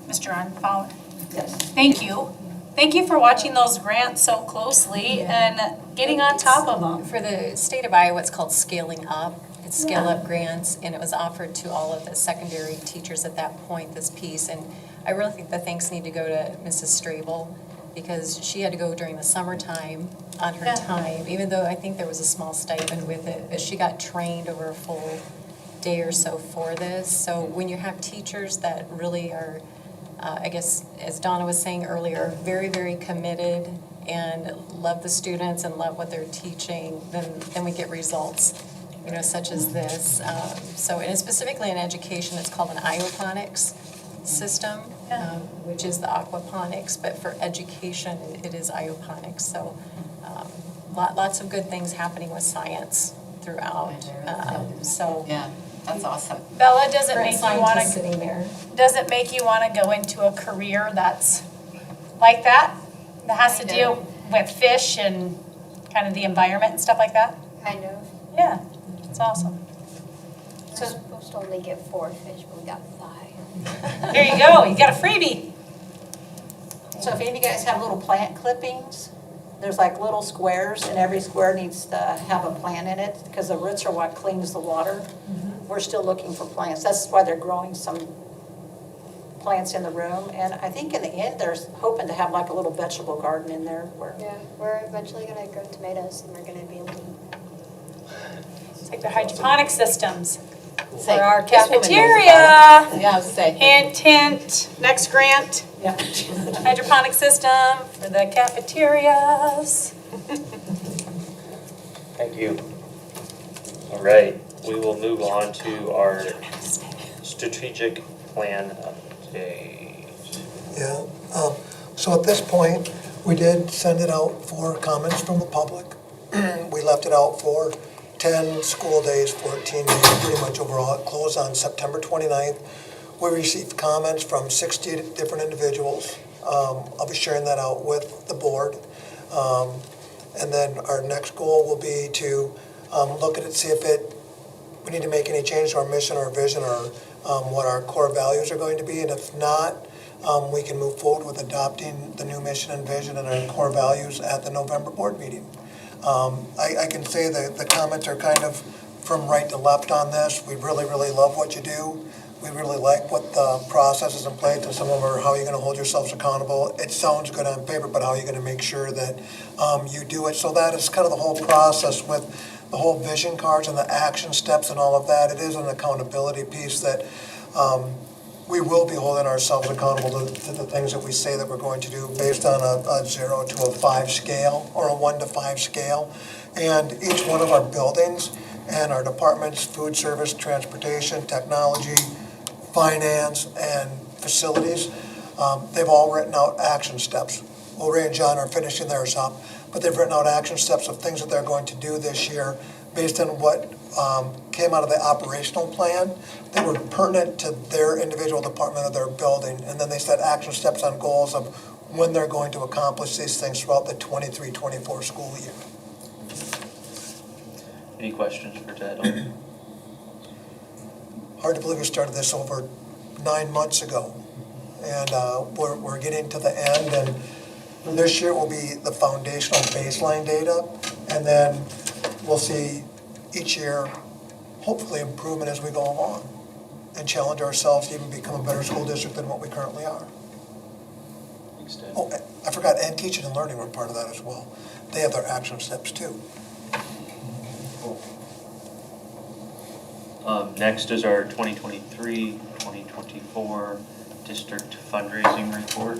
Mr. Arn found? Yes. Thank you. Thank you for watching those grants so closely and getting on top of them. For the state of Iowa, it's called Scaling Up. It's Scale Up Grants, and it was offered to all of the secondary teachers at that point, this piece. And I really think the thanks need to go to Mrs. Strable, because she had to go during the summertime on her time, even though I think there was a small stipend with it, but she got trained over a full day or so for this. So when you have teachers that really are, I guess, as Donna was saying earlier, very, very committed and love the students and love what they're teaching, then we get results, such as this. So, and specifically in education, it's called an aquaponics system, which is the aquaponics, but for education, it is aquaponics. So lots of good things happening with science throughout. Yeah, that's awesome. Bella, does it make you want sitting there. Does it make you want to go into a career that's like that? That has to do with fish and kind of the environment and stuff like that? Kind of. Yeah, it's awesome. We're supposed to only get 4 fish, but we got 5. There you go, you got a freebie. So if any of you guys have little plant clippings, there's like little squares, and every square needs to have a plant in it, because the roots are what cleans the water. We're still looking for plants. That's why they're growing some plants in the room. And I think in the end, they're hoping to have like a little vegetable garden in there. Yeah, we're eventually going to grow tomatoes, and we're going to be able to. It's like the hydroponic systems for Say, our this woman knows cafeteria. about it. Yeah, I was saying. Hint, hint, next grant, Yeah. hydroponic system for the cafeterias. Thank you. All right, we will move on to our strategic plan update. Yeah, so at this point, we did send it out for comments from the public. We left it out for 10 school days, 14 days, pretty much overall. It closed on September 29th. We received comments from 60 different individuals. I'll be sharing that out with the board. And then our next goal will be to look at it, see if we need to make any change to our mission or vision or what our core values are going to be. And if not, we can move forward with adopting the new mission and vision and our core values at the November board meeting. I can say that the comments are kind of from right to left on this. We really, really love what you do. We really like what the process is in place, and some of them are how you're gonna hold yourselves accountable. It sounds good on paper, but how are you gonna make sure that you do it? So that is kind of the whole process with the whole vision cards and the action steps and all of that. It is an accountability piece that we will be holding ourselves accountable to the things that we say that we're going to do based on a 0 to a 5 scale or a 1 to 5 scale. And each one of our buildings and our departments, food service, transportation, technology, finance, and facilities, they've all written out action steps. Well, Ray and John are finishing theirs up, but they've written out action steps of things that they're going to do this year based on what came out of the operational plan. They were pertinent to their individual department of their building, and then they set action steps on goals of when they're going to accomplish these things throughout the 23-24 school year. Any questions for Ted? Hard to believe we started this over 9 months ago, and we're getting to the end, and this year will be the foundational baseline data, and then we'll see each year, hopefully, improvement as we go along and challenge ourselves to even become a better school district than what we currently are. Thanks, Ted. Oh, I forgot, and teaching and learning were part of that as well. They have their action steps too. Next is our 2023-2024 district fundraising report.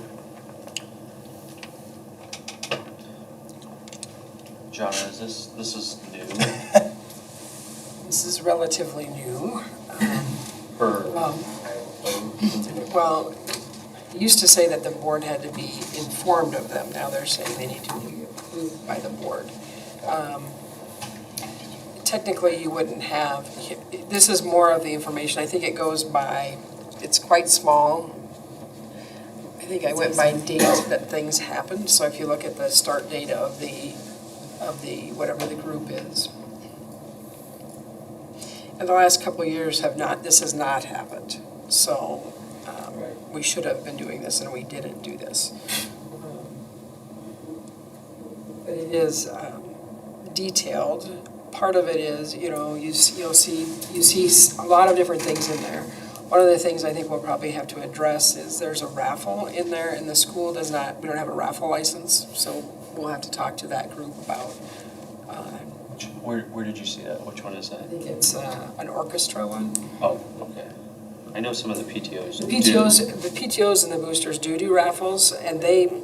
Jonna, this is new? This is relatively new. Well, it used to say that the board had to be informed of them. Now they're saying they need to be approved by the board. Technically, you wouldn't have, this is more of the information. I think it goes by, it's quite small. I think I went by date that things happened. So if you look at the start date of the whatever the group is. And the last couple of years this has not happened. So we should have been doing this and we didn't do this. But it is detailed. Part of it is, you see a lot of different things in there. One of the things I think we'll probably have to address is there's a raffle in there, and the school we don't have a raffle license, so we'll have to talk to that group about. Where did you see that? Which one is that? I think it's an orchestra one. Oh, okay. I know some of the PTOs. The PTOs and the boosters do raffles, and they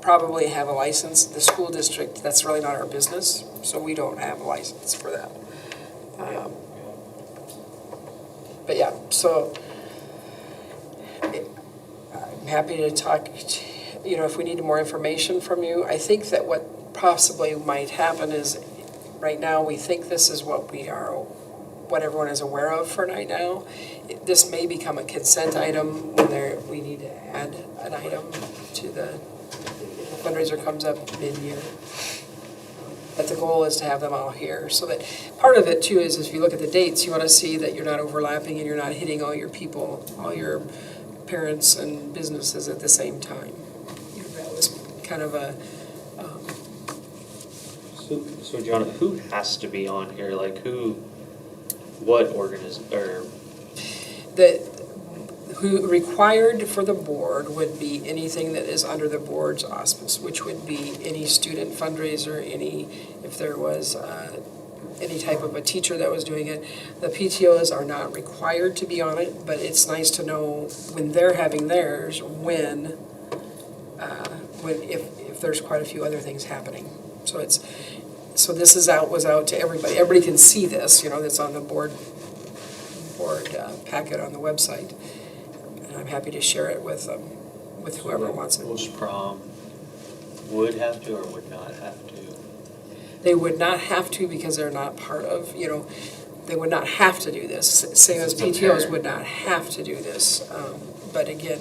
probably have a license. The school district, that's really not our business, so we don't have a license for that. But yeah, so I'm happy to talk, if we need more information from you. I think that what possibly might happen is, right now, we think this is what everyone is aware of for right now. This may become a consent item when we need to add an item to the fundraiser comes up mid-year. But the goal is to have them all here. So that part of it too is if you look at the dates, you want to see that you're not overlapping and you're not hitting all your people, all your parents and businesses at the same time. That was kind of a So John, who has to be on here? Like what who required for the board would be anything that is under the board's auspice, which would be any student fundraiser, if there was any type of a teacher that was doing it. The PTOs are not required to be on it, but it's nice to know when they're having theirs, if there's quite a few other things happening. So this was out to everybody. Everybody can see this, that's on the board packet on the website. And I'm happy to share it with whoever wants it. Post-prom would have to or would not have to? They would not have to because they're not part of, they would not have to do this. Same as PTOs would not have to do this. But again,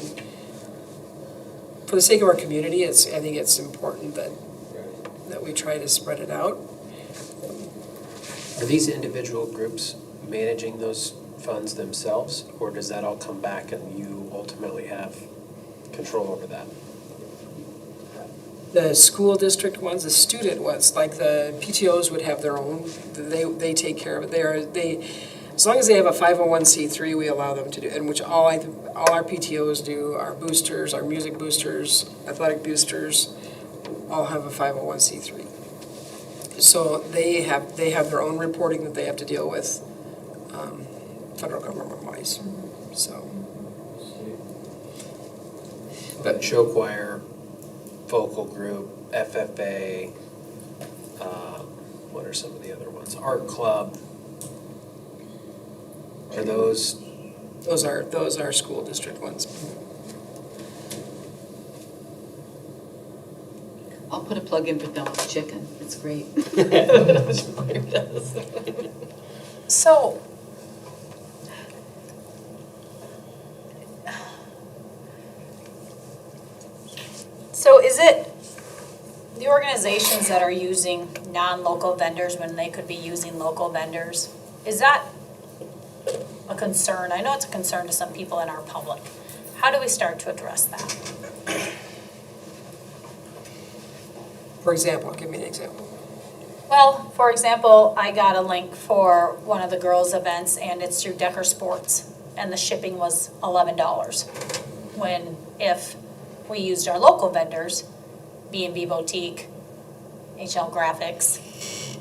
for the sake of our community, I think it's important that we try to spread it out. Are these individual groups managing those funds themselves, or does that all come back and you ultimately have control over that? The school district ones, the student ones, like the PTOs would have their own, they take care of it. As long as they have a 501c3, we allow them to do, and which all our PTOs do, our boosters, our music boosters, athletic boosters, all have a 501c3. So they have their own reporting that they have to deal with, federal government wise, so. But show choir, vocal group, FFA, what are some of the other ones? Art club. Are those? Those are school district ones. I'll put a plug in for Don's Chicken. It's great. So, is it the organizations that are using non-local vendors when they could be using local vendors? Is that a concern? I know it's a concern to some people in our public. How do we start to address that? For example, give me an example. Well, for example, I got a link for one of the girls' events, and it's through Decker Sports, and the shipping was $11. When if we used our local vendors, B&B Boutique, HL Graphics,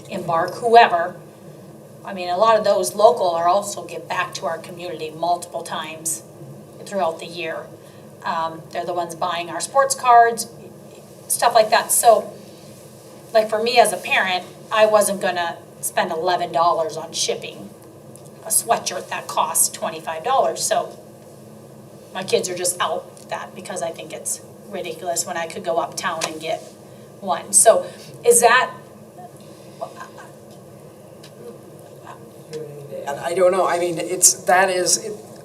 Embark, whoever, I mean, a lot of those local are also give back to our community multiple times throughout the year. They're the ones buying our sports cards, stuff like that. So, like for me as a parent, I wasn't gonna spend $11 on shipping a sweatshirt that costs $25. So my kids are just out that because I think it's ridiculous when I could go uptown and get one. So is that? And I don't know, I mean,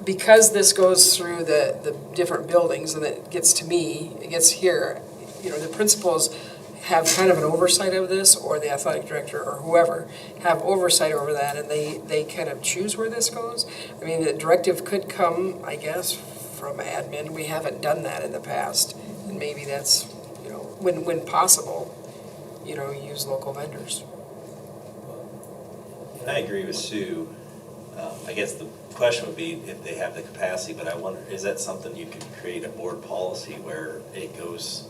because this goes through the different buildings and it gets to me, it gets here, you know, the principals have kind of an oversight of this, or the athletic director or whoever have oversight over that, and they kind of choose where this goes. I mean, the directive could come, I guess, from admin. We haven't done that in the past, and maybe that's, you know, when possible, you know, use local vendors. And I agree with Sue. I guess the question would be if they have the capacity, but I wonder, is that something you could create a board policy where it goes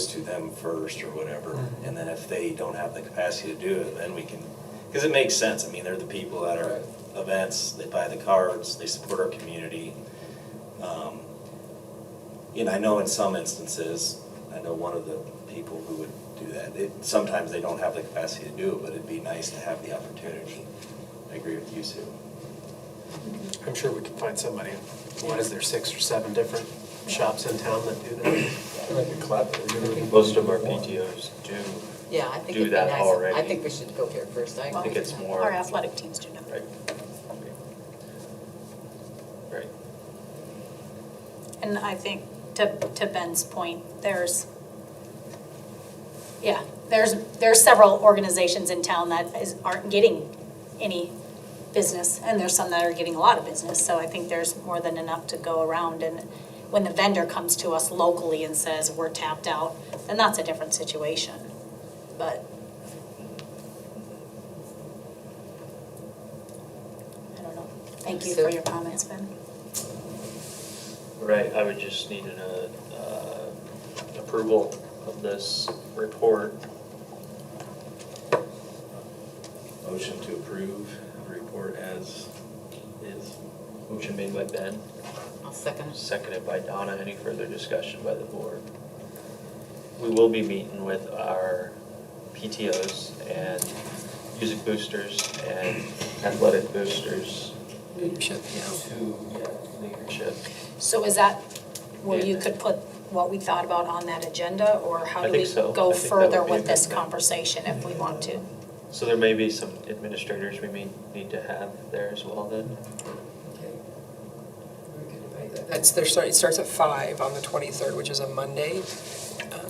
to them first or whatever, and then if they don't have the capacity to do it, then we can, because it makes sense. I mean, they're the people that are at events, they buy the cards, they support our community. You know, I know in some instances, I know one of the people who would do that. Sometimes they don't have the capacity to do it, but it'd be nice to have the opportunity. I agree with you, Sue. I'm sure we could find somebody. What is there, 6 or 7 different shops in town that do that? Like a club. Most of our PTOs do. Yeah, I think do it'd be that nice. already. I think we should go here first. I think it's more. Our athletic teams do know. Right. Right. And I think to Ben's point, there's several organizations in town that aren't getting any business, and there's some that are getting a lot of business. So I think there's more than enough to go around. And when the vendor comes to us locally and says we're tapped out, then that's a different situation. But I don't know. Thank you for your comments, Ben. Right, I would just need an approval of this report. Motion to approve the report as is. Motion made by Ben. I'll second. Seconded by Donna. Any further discussion by the board? We will be meeting with our PTOs and music boosters and athletic boosters. Leadership, Leadership. So is that where you could put what we thought about on that agenda, or how I do we think so. go I think that further would be a with this good thing. conversation if we want to? So there may be some administrators we may need to have there as well then. It starts at 5 on the 23rd, which is a Monday.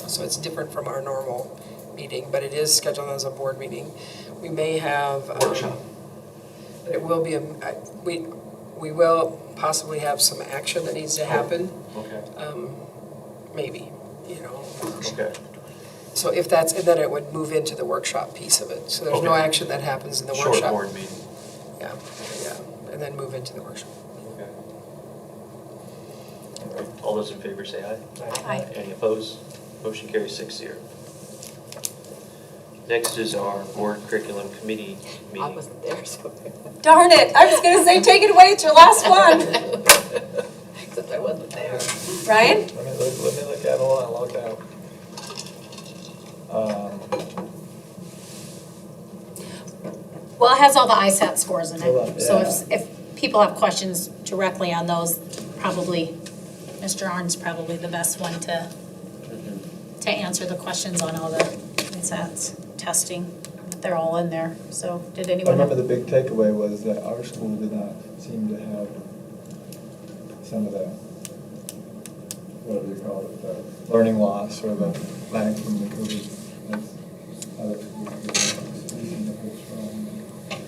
So it's different from our normal meeting, but it is scheduled as a board meeting. We may have workshop. It will be we will possibly have some action that needs to happen. Okay. Maybe. you know. Okay. So if that's, and then it would move into the workshop piece of it. So there's no Okay. action that happens in the Short workshop. board meeting. Yeah, and then move into the workshop. Okay. All right. All those in favor say aye. Aye. Any opposed? Motion carries 6-0. Next is our board curriculum committee I meeting. wasn't there, so. Darn it, I was gonna say, take it away, it's your last one. Except I wasn't there. Ryan? Let me look at, hold on, log out. Well, it has all the ISAT scores in Hold on, it, so yeah. if people have questions directly on those, probably, Mr. Arn's probably the best one to answer the questions on all the ISATs testing. They're all in there, so did I anyone? remember the big takeaway was that our school did not seem to have some of the, what do you call it, the learning loss or the lack from the COVID as other schools did.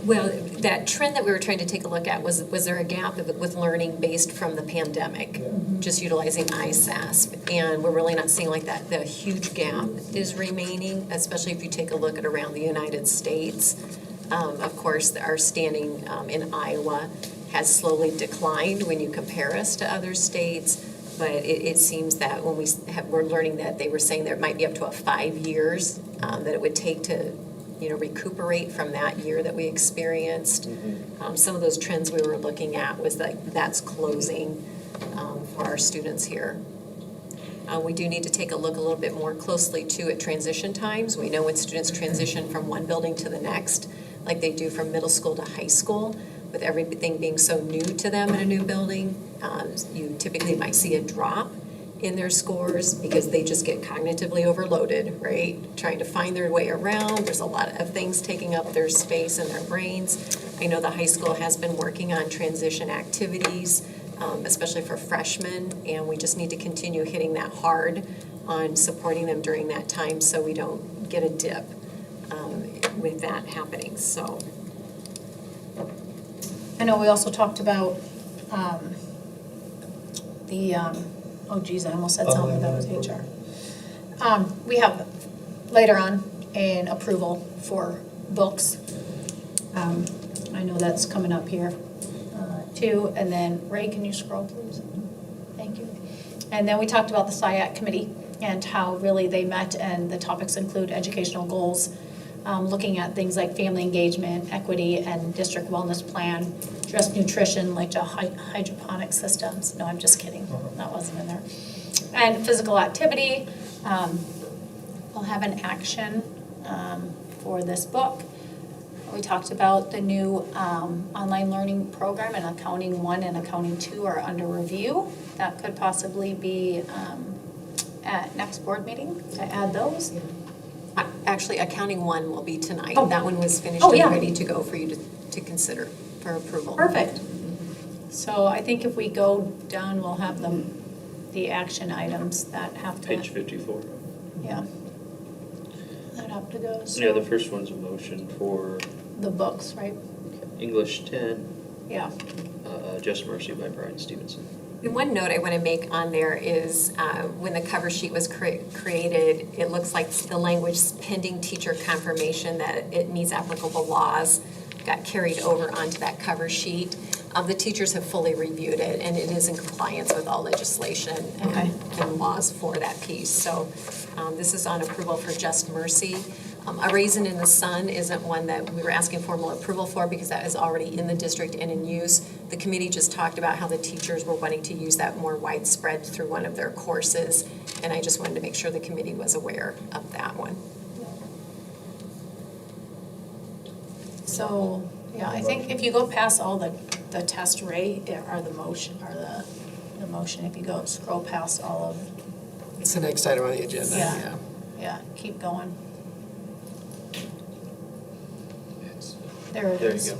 Well, that trend that we were trying to take a look at was there a gap with learning based from the pandemic, just utilizing ISASP? And we're really not seeing like that. The huge gap is remaining, especially if you take a look at around the United States. Of course, our standing in Iowa has slowly declined when you compare us to other states. But it seems that when we're learning that they were saying there might be up to 5 years that it would take to recuperate from that year that we experienced. Some of those trends we were looking at was that that's closing for our students here. We do need to take a look a little bit more closely too at transition times. We know when students transition from one building to the next, like they do from middle school to high school, with everything being so new to them in a new building, you typically might see a drop in their scores because they just get cognitively overloaded, right? Trying to find their way around. There's a lot of things taking up their space in their brains. I know the high school has been working on transition activities, especially for freshmen, and we just need to continue hitting that hard on supporting them during that time so we don't get a dip with that happening, so. I know we also talked about oh geez, I almost said something, that was HR. We have later on an approval for books. I know that's coming up here too. And then Ray, can you scroll please? Thank you. And then we talked about the SIAC committee and how really they met, and the topics include educational goals, looking at things like family engagement, equity, and district wellness plan, dress nutrition, like hydroponic systems. No, I'm just kidding. That wasn't in there. And physical activity. We'll have an action for this book. We talked about the new online learning program, and Accounting 1 and Accounting 2 are under review. That could possibly be at next board meeting to add those. Actually, Accounting 1 will be tonight. Oh. That one was finished Oh, and yeah. ready to go for you to consider for approval. Perfect. So I think if we go down, we'll have the action items that have to. Page 54. Yeah. That have to go. So Yeah, the first one's a motion for the books, right? English 10, Yeah. Just Mercy by Brian Stevenson. And one note I want to make on there is when the cover sheet was created, it looks like the language pending teacher confirmation that it meets applicable laws got carried over onto that cover sheet. The teachers have fully reviewed it, and it is in compliance with all legislation and laws for that piece. So this is on approval for Just Mercy. A Raisin in the Sun isn't one that we were asking formal approval for because that is already in the district and in use. The committee just talked about how the teachers were wanting to use that more widespread through one of their courses, and I just wanted to make sure the committee was aware of that one. So, yeah, I think if you go past all the test rate or the motion, if you go scroll past all of. It's the next item on the agenda, Yeah. Yeah, keep going. There it There is. you go.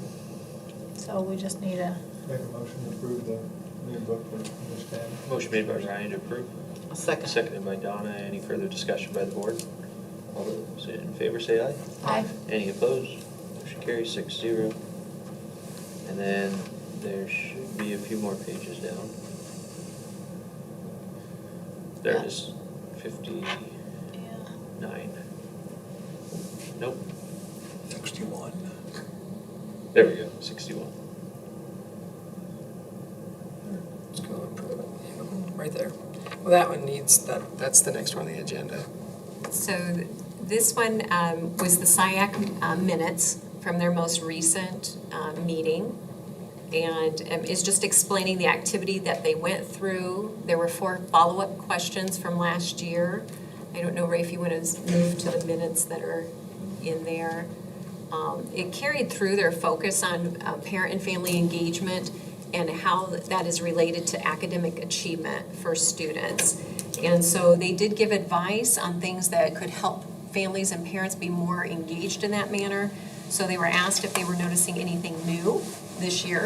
So we just need a, Make a motion to approve the new book for English 10. Motion made by Ryan to approve. A second. Seconded by Donna. Any further discussion by the board? All those in favor say aye. Aye. Any opposed? Motion carries 6-0. And then there should be a few more pages down. There it is, 59. Nope, 61. there we go, 61. Let's go approve it. Right there. Well, that one needs, that's the next one on the agenda. So this one was the SIAC minutes from their most recent meeting. And is just explaining the activity that they went through. There were 4 follow-up questions from last year. I don't know, Ray, if you want to move to the minutes that are in there. It carried through their focus on parent and family engagement and how that is related to academic achievement for students. And so they did give advice on things that could help families and parents be more engaged in that manner. So they were asked if they were noticing anything new this year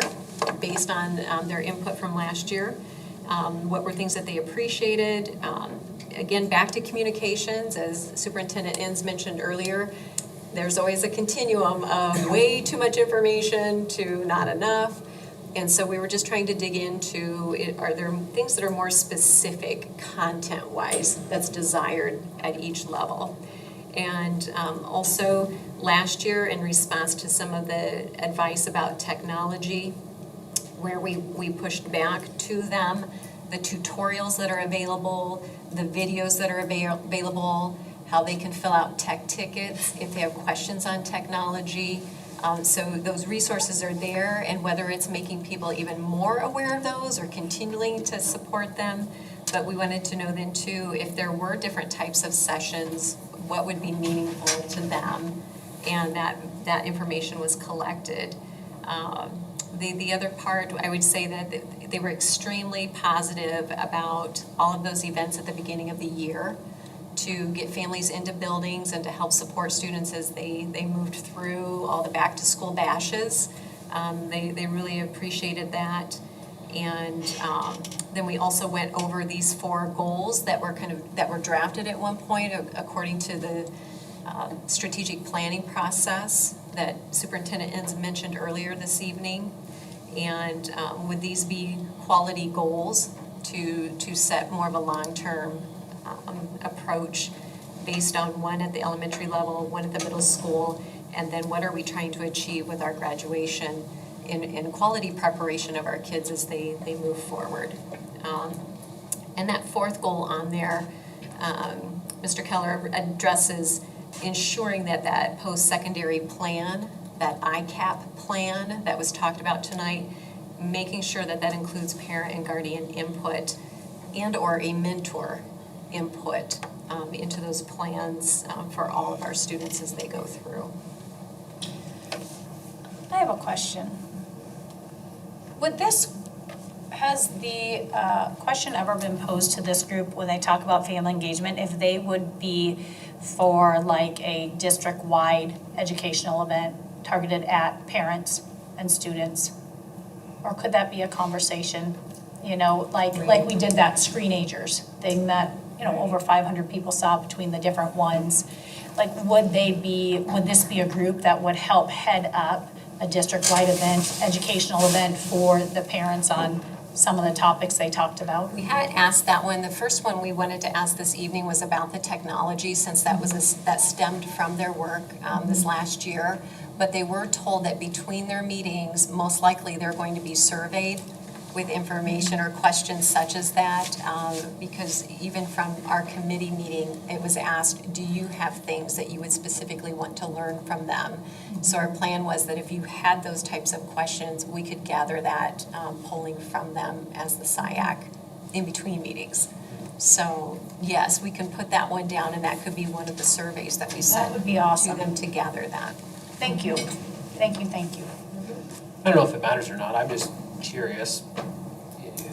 based on their input from last year. What were things that they appreciated? Again, back to communications, as Superintendent Enns mentioned earlier, there's always a continuum of way too much information to not enough. And so we were just trying to dig into, are there things that are more specific content-wise that's desired at each level? And also, last year, in response to some of the advice about technology, where we pushed back to them, the tutorials that are available, the videos that are available, how they can fill out tech tickets if they have questions on technology. So those resources are there, and whether it's making people even more aware of those or continuing to support them. But we wanted to know then too, if there were different types of sessions, what would be meaningful to them, and that information was collected. The other part, I would say that they were extremely positive about all of those events at the beginning of the year to get families into buildings and to help support students as they moved through all the back-to-school bashes. They really appreciated that. And then we also went over these 4 goals that were drafted at one point according to the strategic planning process that Superintendent Enns mentioned earlier this evening. And would these be quality goals to set more of a long-term approach based on one at the elementary level, one at the middle school, and then what are we trying to achieve with our graduation in quality preparation of our kids as they move forward. And that 4th goal on there, Mr. Keller addresses ensuring that post-secondary plan, that ICAP plan that was talked about tonight, making sure that includes parent and guardian input and or a mentor input into those plans for all of our students as they go through. I have a question. Has the question ever been posed to this group when they talk about family engagement, if they would be for like a district-wide educational event targeted at parents and students? Or could that be a conversation, like we did that Screenagers thing that, over 500 people saw between the different ones? Like, would this be a group that would help head up a district-wide event, educational event for the parents on some of the topics they talked about? We hadn't asked that one. The first one we wanted to ask this evening was about the technology, since that stemmed from their work this last year. But they were told that between their meetings, most likely they're going to be surveyed with information or questions such as that, because even from our committee meeting, it was asked, do you have things that you would specifically want to learn from them? So our plan was that if you had those types of questions, we could gather that polling from them as the SIAC in between meetings. So yes, we can put that one down, and that could be one of the surveys that we send would be awesome. to them to gather that. Thank you. Thank you, thank you. I don't know if it matters or not, I'm just curious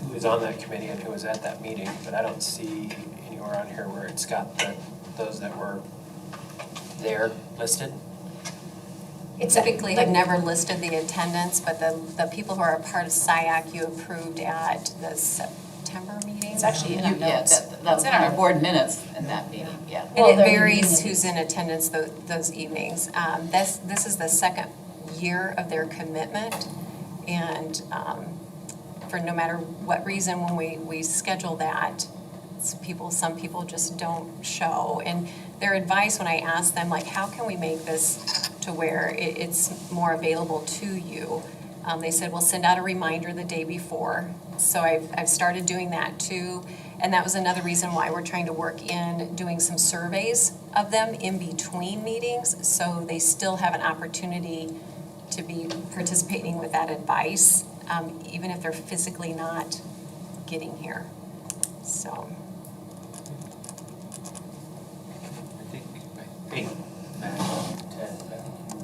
who was on that committee and who was at that meeting, but I don't see anywhere on here where it's got those that were there listed. It typically had never listed the attendance, but the people who are a part of SIAC you approved at the September meeting? It's actually in our notes. That's in our board minutes in that meeting, yeah. And it varies who's in attendance those evenings. This is the 2nd year of their commitment, and for no matter what reason, when we schedule that, some people just don't show. And their advice when I asked them, like, how can we make this to where it's more available to you? They said, well, send out a reminder the day before. So I've started doing that too. And that was another reason why we're trying to work in doing some surveys of them in between meetings, so they still have an opportunity to be participating with that advice, even if they're physically not getting here. So. I think back Ted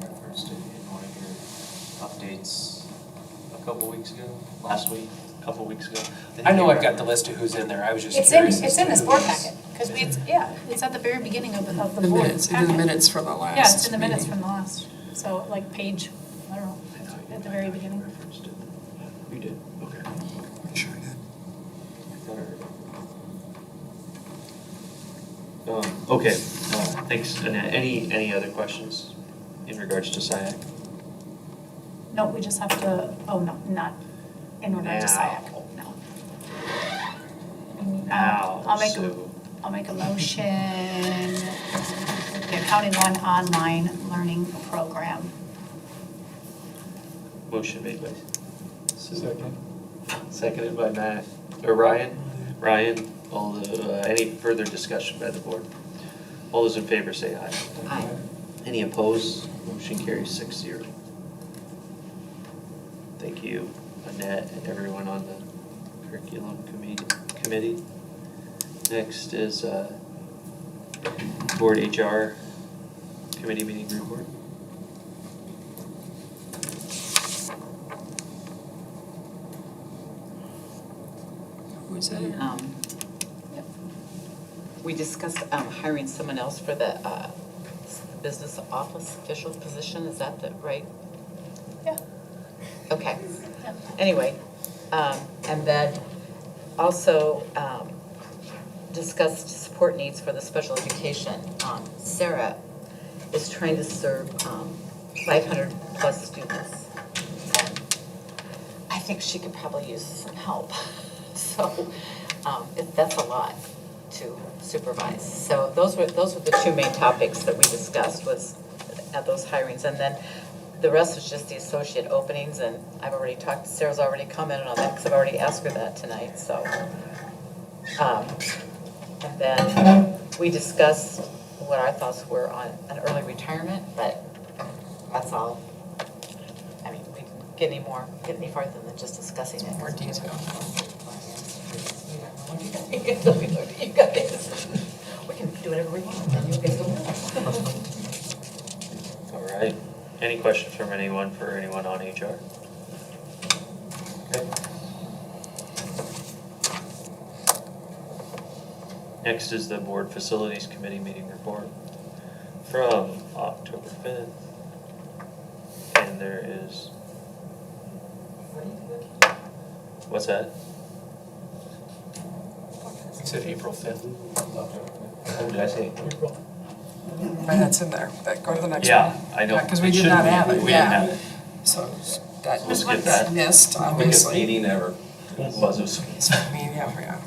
referenced it in one of your updates a couple weeks ago, last week, a couple weeks ago. I know I've got the list of who's in there, I was just It's curious. in, it's in this board packet, because it's at the very beginning of the board The minutes, packet. the minutes from the last Yeah, it's in the minutes meeting. from the last, so like page, I don't know, at the very beginning. Referenced it. You did, okay. Sure I did. I thought I heard it. Okay, thanks. Annette. Any other questions in regards to SiAC? No, we just have to, oh, no, not in regard to SiAC, no. Now, I'll make a motion, the Accounting One online learning program. Motion made by Second. seconded by Matt, or Ryan. Ryan, any further discussion by the board? All those in favor say aye. Aye. Any opposed? Motion carries 6-0. Thank you, Annette, and everyone on the curriculum committee. Next is board HR committee meeting report. Who's that? We discussed hiring someone else for the business office official position, is that the right? Yeah. Okay. Yeah. Anyway, and then also discussed support needs for the special education. Sarah is trying to serve 500 plus students. I think she could probably use some help. So that's a lot to supervise. So those were the two main topics that we discussed, was at those hirings. And then the rest was just the associate openings, and I've already talked, Sarah's already commented on that because I've already asked her that tonight, so. And then we discussed what our thoughts were on an early retirement, but that's all. I mean, we didn't get any farther than just discussing it. More detail. You got this. We can do whatever we want, and you guys go. All right. Any questions from anyone for anyone on HR? Okay. Next is the board facilities committee meeting report from October 5th. And there is. What's that? You said April 5th. What did I say? April. That's in there, go to the next one. Yeah, I know. Because we It did should not be. have it, We yeah. didn't have it. So that We'll skip that. missed, Biggest obviously. meeting ever. It was. I mean, yeah.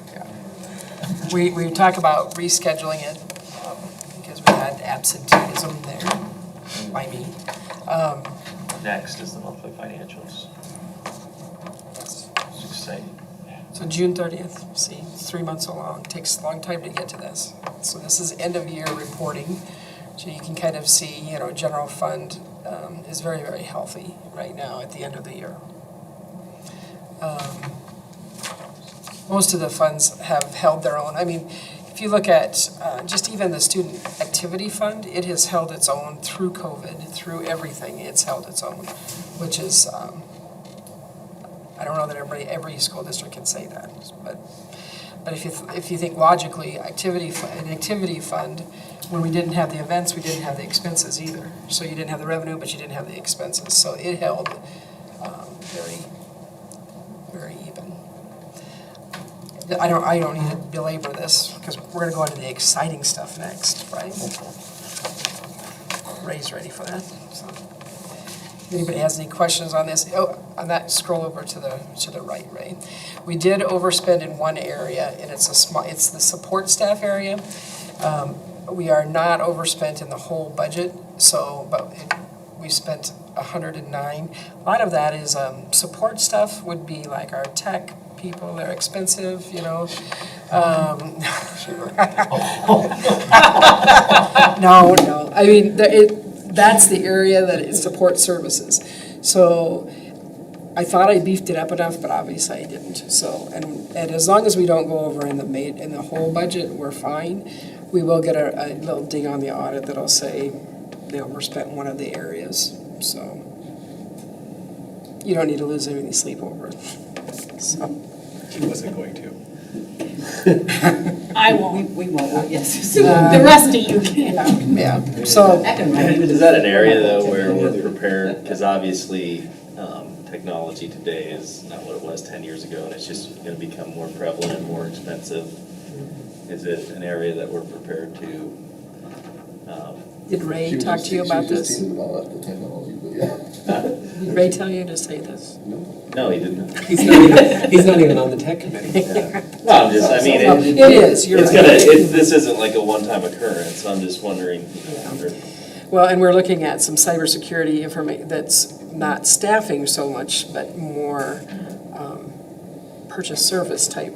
We talk about rescheduling it, because we had absenteeism there, by me. Next is the monthly financials. It's exciting. So June 30th, see, it's 3 months along, takes a long time to get to this. So this is end of year reporting, so you can kind of see, general fund is very, very healthy right now at the end of the year. Most of the funds have held their own. I mean, if you look at just even the student activity fund, it has held its own through COVID, through everything, it's held its own, which is, I don't know that every school district can say that, but if you think logically, an activity fund, when we didn't have the events, we didn't have the expenses either. So you didn't have the revenue, but you didn't have the expenses. So it held very, very even. I don't need to belabor this because we're going to go into the exciting stuff next, right? Ray's ready for that. So. if anybody has any questions on this, on that, scroll over to the right, Ray. We did overspend in one area, and it's it's the support staff area. We are not overspent in the whole budget, we spent 109. A lot of that is support stuff would be like our tech people, they're expensive, you know. No, I mean, that's the area that is support services. So I thought I beefed it up enough, but obviously I didn't. So, and as long as we don't go over in the whole budget, we're fine. We will get a little ding on the audit that'll say they overspent one of the areas. So you don't need to lose any sleep over it. So. He wasn't going to. I won't. We won't, yes. The rest of you can. Yeah, so. Is that an area though where we're prepared, because obviously technology today is not what it was 10 years ago, and it's just going to become more prevalent and more expensive. Is it an area that we're prepared to? Did Ray talk to you about this? Did Ray tell you to say this? No, he didn't. He's not even on the tech committee. Well, I mean, it is. You're right. This isn't like a one-time occurrence. So I'm just wondering. Well, and we're looking at some cybersecurity information that's not staffing so much, but more purchase service type,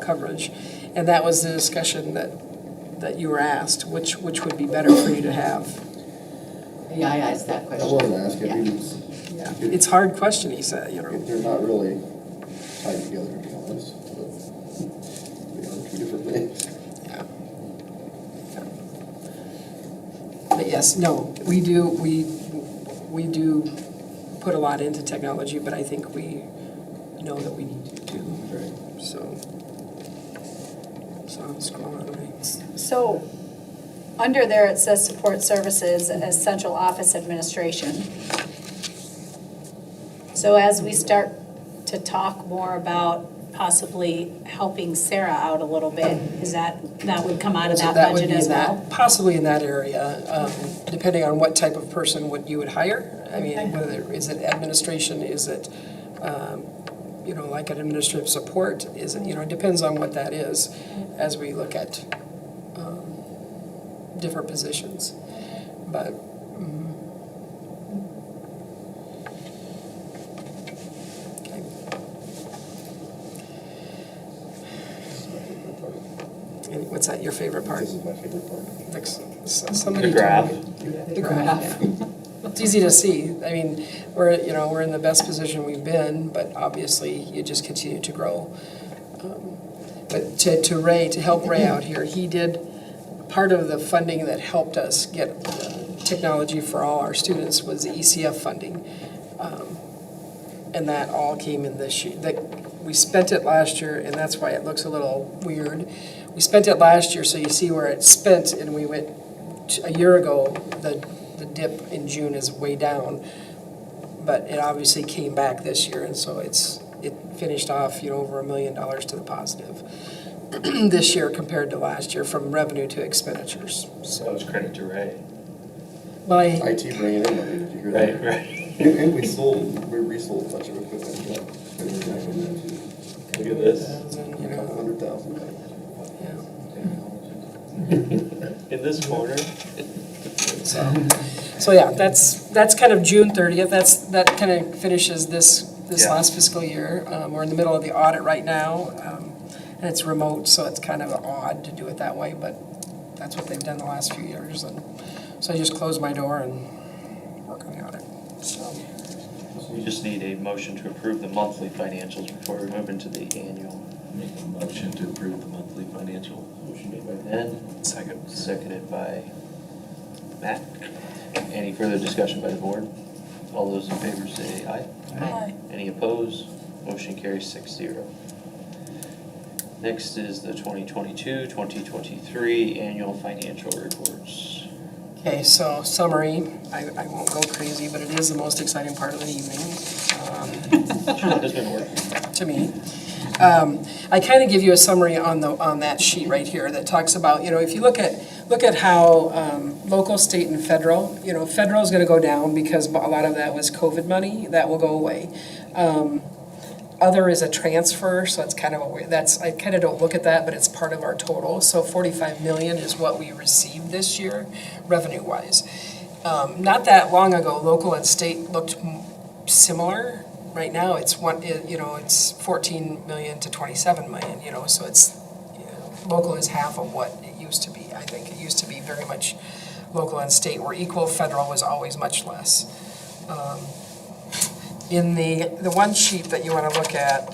coverage. And that was the discussion that you were asked, which would be better for you to have. Yeah, I asked that question. I wasn't asking, Yeah. he was. Yeah, it's a hard question, he said, They're not really tied together, to be honest, but they are two different things. Yeah. But yes, no, we do put a lot into technology, but I think we know that we need to too. So I'm scrolling away. So, under there it says support services as central office administration. So as we start to talk more about possibly helping Sarah out a little bit, that would come out of that That would budget be as in that- well? Possibly in that area, depending on what type of person you would hire. I mean, whether, is it administration, is it, like an administrative support, is it, it depends on what that is as we look at different positions. But, what's that, your favorite part? This is my favorite part. Somebody The graph. told me. The graph. It's easy to see. I mean, we're in the best position we've been, but obviously you just continue to grow. But to Ray, to help Ray out here, he did, part of the funding that helped us get technology for all our students was the ECF funding. And that all came in this year. We spent it last year, and that's why it looks a little weird. We spent it last year, so you see where it's spent, and we went, a year ago, the dip in June is way down, but it obviously came back this year, and so it finished off, over $1 million to the positive this year compared to last year from revenue to expenditures. So that was credit to Ray. IT bringing in money, did you hear that? Right. And we resold a bunch of equipment, spending back on that too. Look at this. A couple $100,000. In this corner. So yeah, that's kind of June 30th. That kind of finishes this Yeah. last fiscal year. We're in the middle of the audit right now, and it's remote, so it's kind of odd to do it that way, but that's what they've done the last few years. And so I just close my door and work on the audit. So We just need a motion to approve the monthly financials before we move into the annual. Make a motion to approve the monthly financial. Motion made by Ben. Seconded by Matt. Any further discussion by the board? All those in favor say aye. Aye. Any opposed? Motion carries 6-0. Next is the 2022-2023 annual financial reports. Okay, so summary, I won't go crazy, but it is the most exciting part of the evening. Has been working. To me. I kind of give you a summary on that sheet right here that talks about, if you look at how local, state, and federal, federal is going to go down because a lot of that was COVID money, that will go away. Other is a transfer, so it's kind of I kind of don't look at that, but it's part of our total. So 45 million is what we received this year, revenue-wise. Not that long ago, local and state looked similar. Right now, it's it's 14 million to 27 million, so it's, local is half of what it used to be. I think it used to be very much local and state were equal, federal was always much less. In the one sheet that you want to look at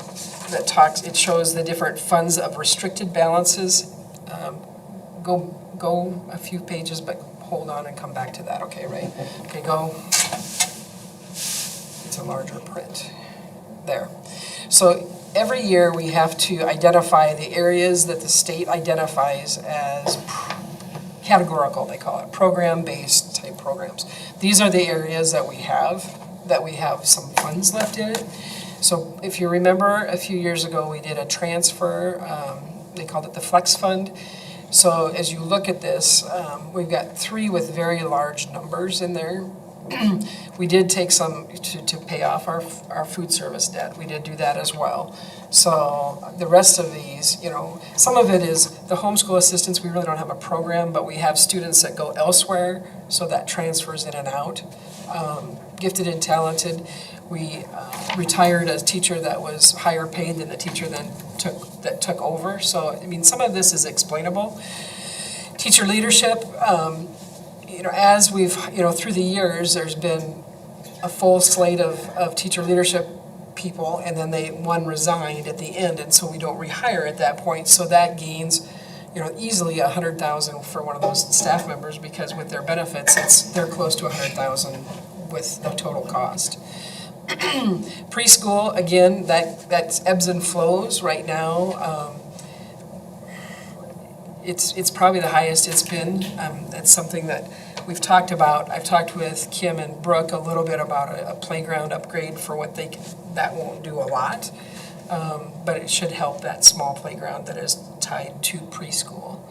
that it shows the different funds of restricted balances. Go a few pages, but hold on and come back to that, okay, Ray? Okay, go. It's a larger print. There. So every year we have to identify the areas that the state identifies as categorical, they call it, program-based type programs. These are the areas that we have some funds left in it. So if you remember, a few years ago, we did a transfer, they called it the Flex Fund. So as you look at this, we've got 3 with very large numbers in there. We did take some to pay off our food service debt. We did do that as well. So the rest of these, some of it is the homeschool assistance. We really don't have a program, but we have students that go elsewhere, so that transfers in and out. Gifted and talented, we retired a teacher that was higher paid than the teacher that took over. So, I mean, some of this is explainable. Teacher leadership, as we've, through the years, there's been a full slate of teacher leadership people, and then one resigned at the end, and so we don't rehire at that point. So that gains, easily $100,000 for one of those staff members, because with their benefits, they're close to $100,000 with the total cost. Preschool, again, that's ebbs and flows right now. It's probably the highest it's been. That's something that we've talked about. I've talked with Kim and Brooke a little bit about a playground upgrade for what that won't do a lot, but it should help that small playground that is tied to preschool.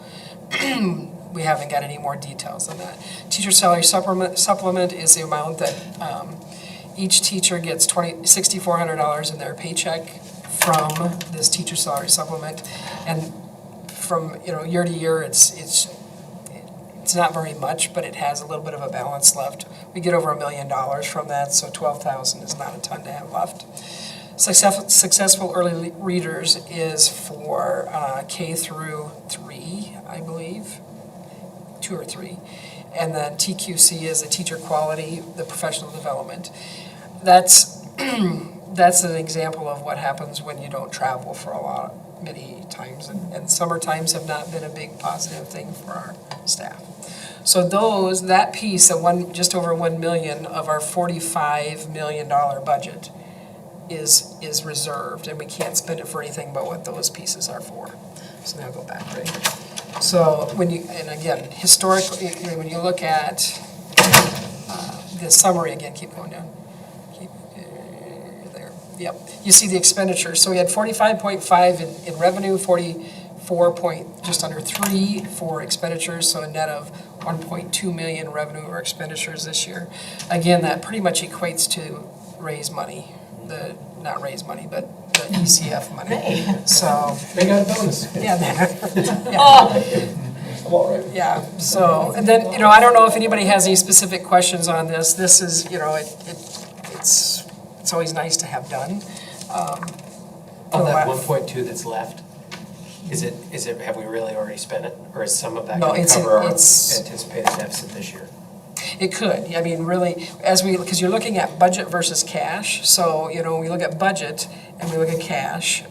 We haven't got any more details on that. Teacher salary supplement is the amount that each teacher gets $6,400 in their paycheck from this teacher salary supplement, and from year to year, it's not very much, but it has a little bit of a balance left. We get over $1 million from that, so $12,000 is not a ton to have left. Successful early readers is for K through 3, I believe, 2 or 3, and then TQC is the teacher quality, the professional development. That's an example of what happens when you don't travel for many times, and summer times have not been a big positive thing for our staff. So that piece of just over 1 million of our $45 million budget is reserved, and we can't spend it for anything but what those pieces are for. So now go back, right? So and again, historically, when you look at the summary again, keep going down. There. Yep. You see the expenditures. So we had 45.5 in revenue, 44 just under 3 for expenditures. So a net of 1.2 million revenue or expenditures this year. Again, that pretty much equates to raise money. Not raise money, but the ECF money. So they got a bonus. Yeah. I'm all right. Yeah. So, and then I don't know if anybody has any specific questions on this. This is it's always nice to have done. Of that 1.2 that's left, is it have we really already spent it, or is some of that going to cover our anticipated deficit this year? It could. I mean, really, because you're looking at budget versus cash. So, we look at budget and we look at cash.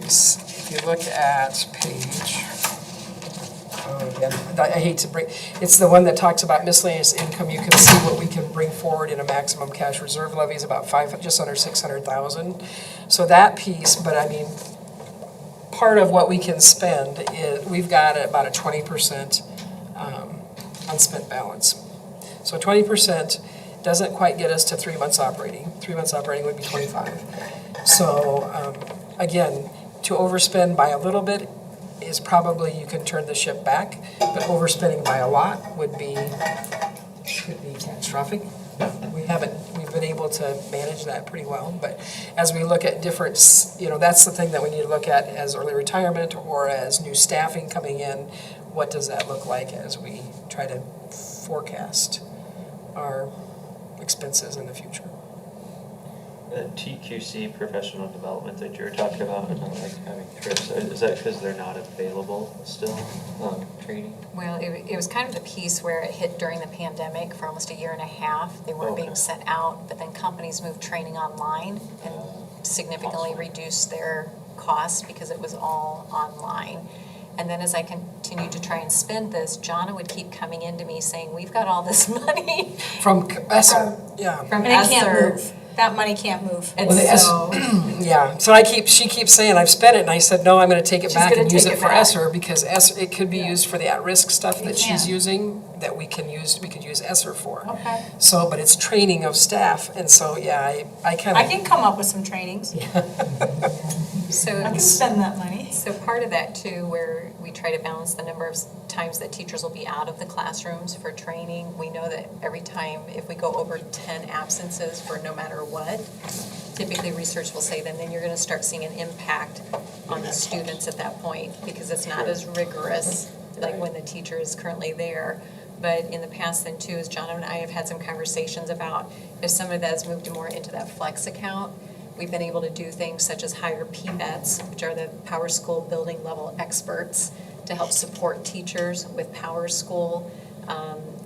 If you look at page, again, I hate to bring, it's the one that talks about miscellaneous income. You can see what we can bring forward in a maximum cash reserve levy is about just under 600,000. So that piece, but I mean, part of what we can spend is, we've got about a 20% unspent balance. So 20% doesn't quite get us to 3 months operating. 3 months operating would be 25. So again, to overspend by a little bit is probably, you can turn the ship back, but overspending by a lot could be catastrophic. We've been able to manage that pretty well, but as we look at different, that's the thing that we need to look at as early retirement or as new staffing coming in. What does that look like as we try to forecast our expenses in the future? The TQC professional development that you were talking about, and like having trips, is that because they're not available still, training? Well, it was kind of the piece where it hit during the pandemic for almost a year and a half. They weren't being sent out, but then companies moved training online and significantly reduced their costs because it was all online. And then as I continued to try and spend this, Jonna would keep coming into me saying, we've got all this money. From ESSER, yeah. From And it can't ESSER. move. That money can't move. And Well, so, yeah, so she keeps saying, I've spent it, and I said, no, I'm gonna take it She's back gonna and use take it it for back. ESSER, because ESSER, it could be used for the at-risk stuff that she's can. using, that we could use ESSER for. Okay. So, but it's training of staff, and so, yeah, I kind of. I can come up with some trainings. so I can spend that money. So part of that too, where we try to balance the number of times that teachers will be out of the classrooms for training. We know that every time, if we go over 10 absences for no matter what, typically research will say then you're going to start seeing an impact on the students at that point, because it's not as rigorous like when the teacher is currently there. But in the past then too, as John and I have had some conversations about, if somebody that has moved more into that flex account, we've been able to do things such as hire PBETs, which are the Power School building level experts, to help support teachers with Power School.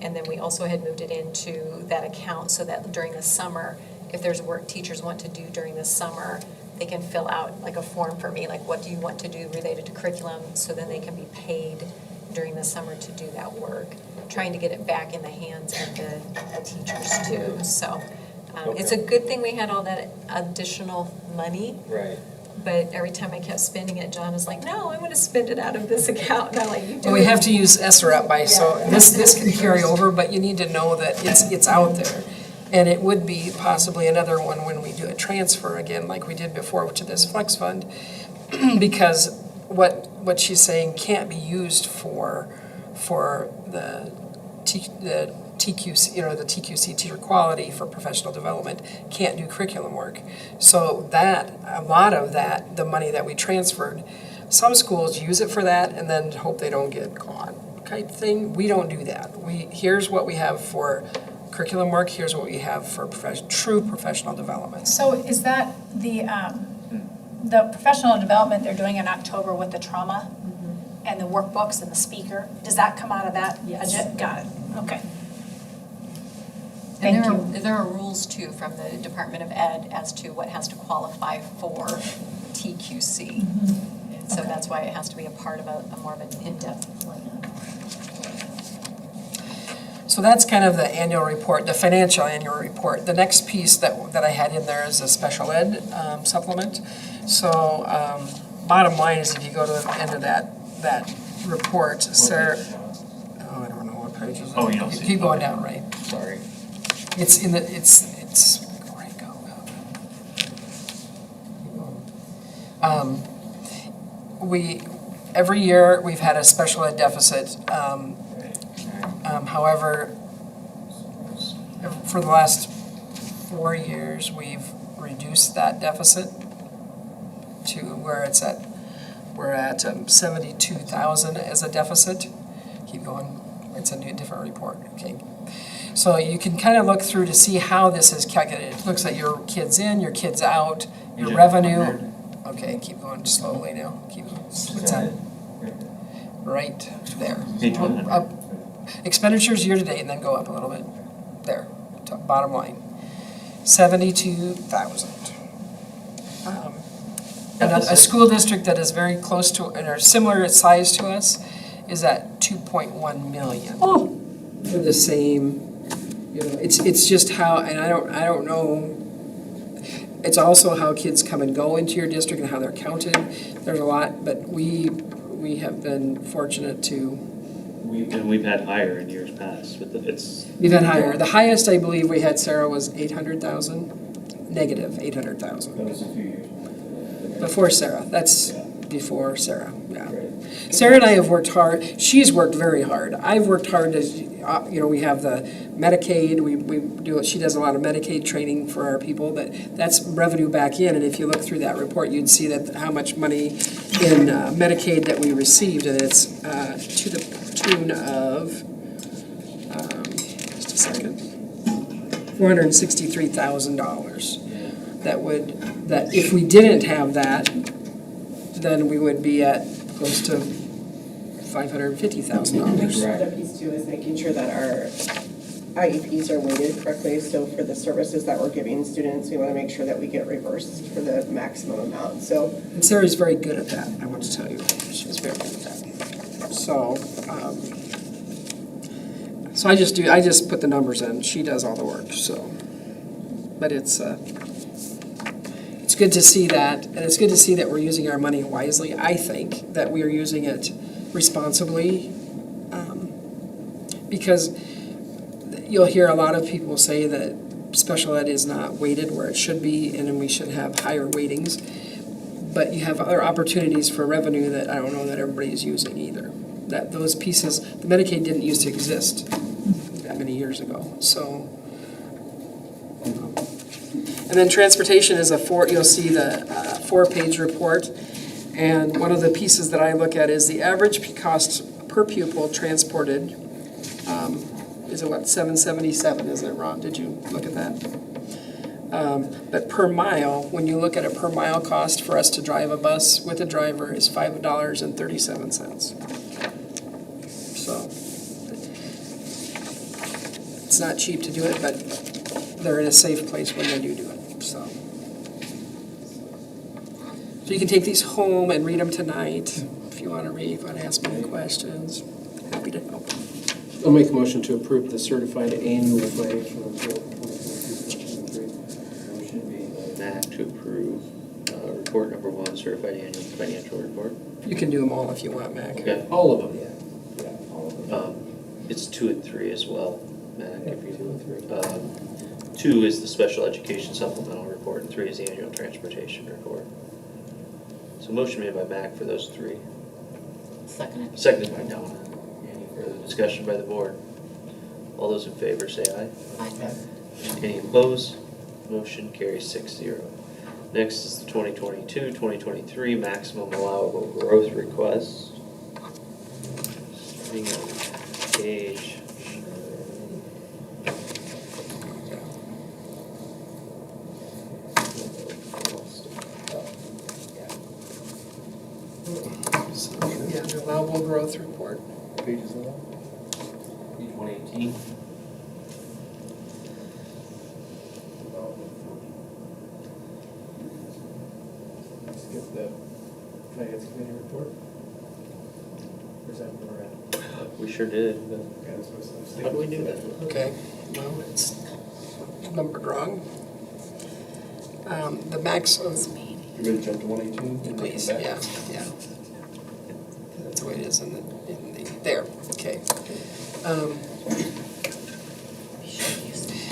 And then we also had moved it into that account so that during the summer, if there's work teachers want to do during the summer, they can fill out like a form for me, like what do you want to do related to curriculum, so then they can be paid during the summer to do that work. Trying to get it back in the hands of the teachers too. So it's a good thing we had all that additional money. Right. But every time I kept spending it, John was like, no, I'm going to spend it out of this account. And I'm like, you do Well, we it. have to use ESSER up by, so this can carry over, but you need to know that it's out there. And it would be possibly another one when we do a transfer again, like we did before to this flex fund, because what she's saying can't be used for the TQC, the TQC, teacher quality for professional development, can't do curriculum work. So a lot of that, the money that we transferred, some schools use it for that and then hope they don't get caught type thing. We don't do that. Here's what we have for curriculum work, here's what we have for true professional development. So is that the professional development they're doing in October with the trauma and the workbooks and the speaker? Does that come out of that budget? Got it. Okay. And there are rules too from the Department of Ed as to what has to qualify for TQC. So that's why it has to be a part of a more of an in-depth plan. So that's kind of the annual report, the financial annual report. The next piece that I had in there is a special ed supplement. So bottom line is, if you go to the end of that report, Sarah, I don't know what page is it. Oh, you don't see it. Keep going down, right? Sorry. It's in the, it's, every year, we've had a special ed deficit. However, for the last 4 years, we've reduced that deficit to where it's at, we're at 72,000 as a deficit. Keep going, it's a different report, okay. So you can kind of look through to see how this is calculated. It looks at your kids in, your kids out, your revenue. Okay, keep going slowly now. What's that? Right there. Up. Expenditures year to date, and then go up a little bit. There, bottom line, 72,000. And a school district that is very close to, and are similar size to us, is at 2.1 million. For the same, it's just how, and I don't know. It's also how kids come and go into your district and how they're counted. There's a lot, but we have been fortunate to. We've had higher in years past, but We've had higher. The highest I believe we had, Sarah, was 800,000, negative 800,000. That was a few years. Before Sarah, that's before Sarah, yeah. Sarah and I have worked hard, she's worked very hard. I've worked hard as, we have the Medicaid, she does a lot of Medicaid training for our people, but that's revenue back in, and if you look through that report, you'd see that how much money in Medicaid that we received, and it's to the tune of, just a second, $463,000. That if we didn't have that, then we would be at close to $550,000. The other piece too is making sure that our IEPs are weighted correctly. So for the services that we're giving students, we want to make sure that we get reimbursed for the maximum amount, so. And Sarah's very good at that, I want to tell you. She's very good at that. So, so I just put the numbers in. She does all the work, so. But it's good to see that, and it's good to see that we're using our money wisely. I think that we are using it responsibly, because you'll hear a lot of people say that special ed is not weighted where it should be, and then we should have higher weightings. But you have other opportunities for revenue that I don't know that everybody is using either. That those pieces, the Medicaid didn't used to exist that many years ago, so. And then transportation is you'll see the 4-page report. And one of the pieces that I look at is the average cost per pupil transported is what, $777, isn't it, Ron? Did you look at that? But per mile, when you look at a per mile cost for us to drive a bus with a driver is $5.37. So it's not cheap to do it, but they're in a safe place when they do it. So you can take these home and read them tonight if you want to read, if you want to ask me any questions. Happy to help. I'll make a motion to approve the certified annual financial report. Motion made by Mac to approve report number 1, certified annual financial report. You can do them all if you want, Mac. Okay. All of them. Yeah, all of them. It's 2 and 3 as well, Mac, if you do 2 is the special education supplemental report, and 3 is the annual transportation report. So motion made by Mac for those 3. Seconded. Seconded by Donna. Any further discussion by the board? All those in favor say aye. Aye. Any opposed? Motion carries 6-0. Next is the 2022-2023 maximum allowable growth request. Starting on page. Yeah, the allowable growth report. Page is that? Page 118. Skip the finance committee report? Or is that where we're at? We sure did. Okay, that's what I was How thinking. do we do that? Okay, well, it's numbered wrong. The max, You ready to jump to 118? please, yeah. That's the way it is in the, there, okay.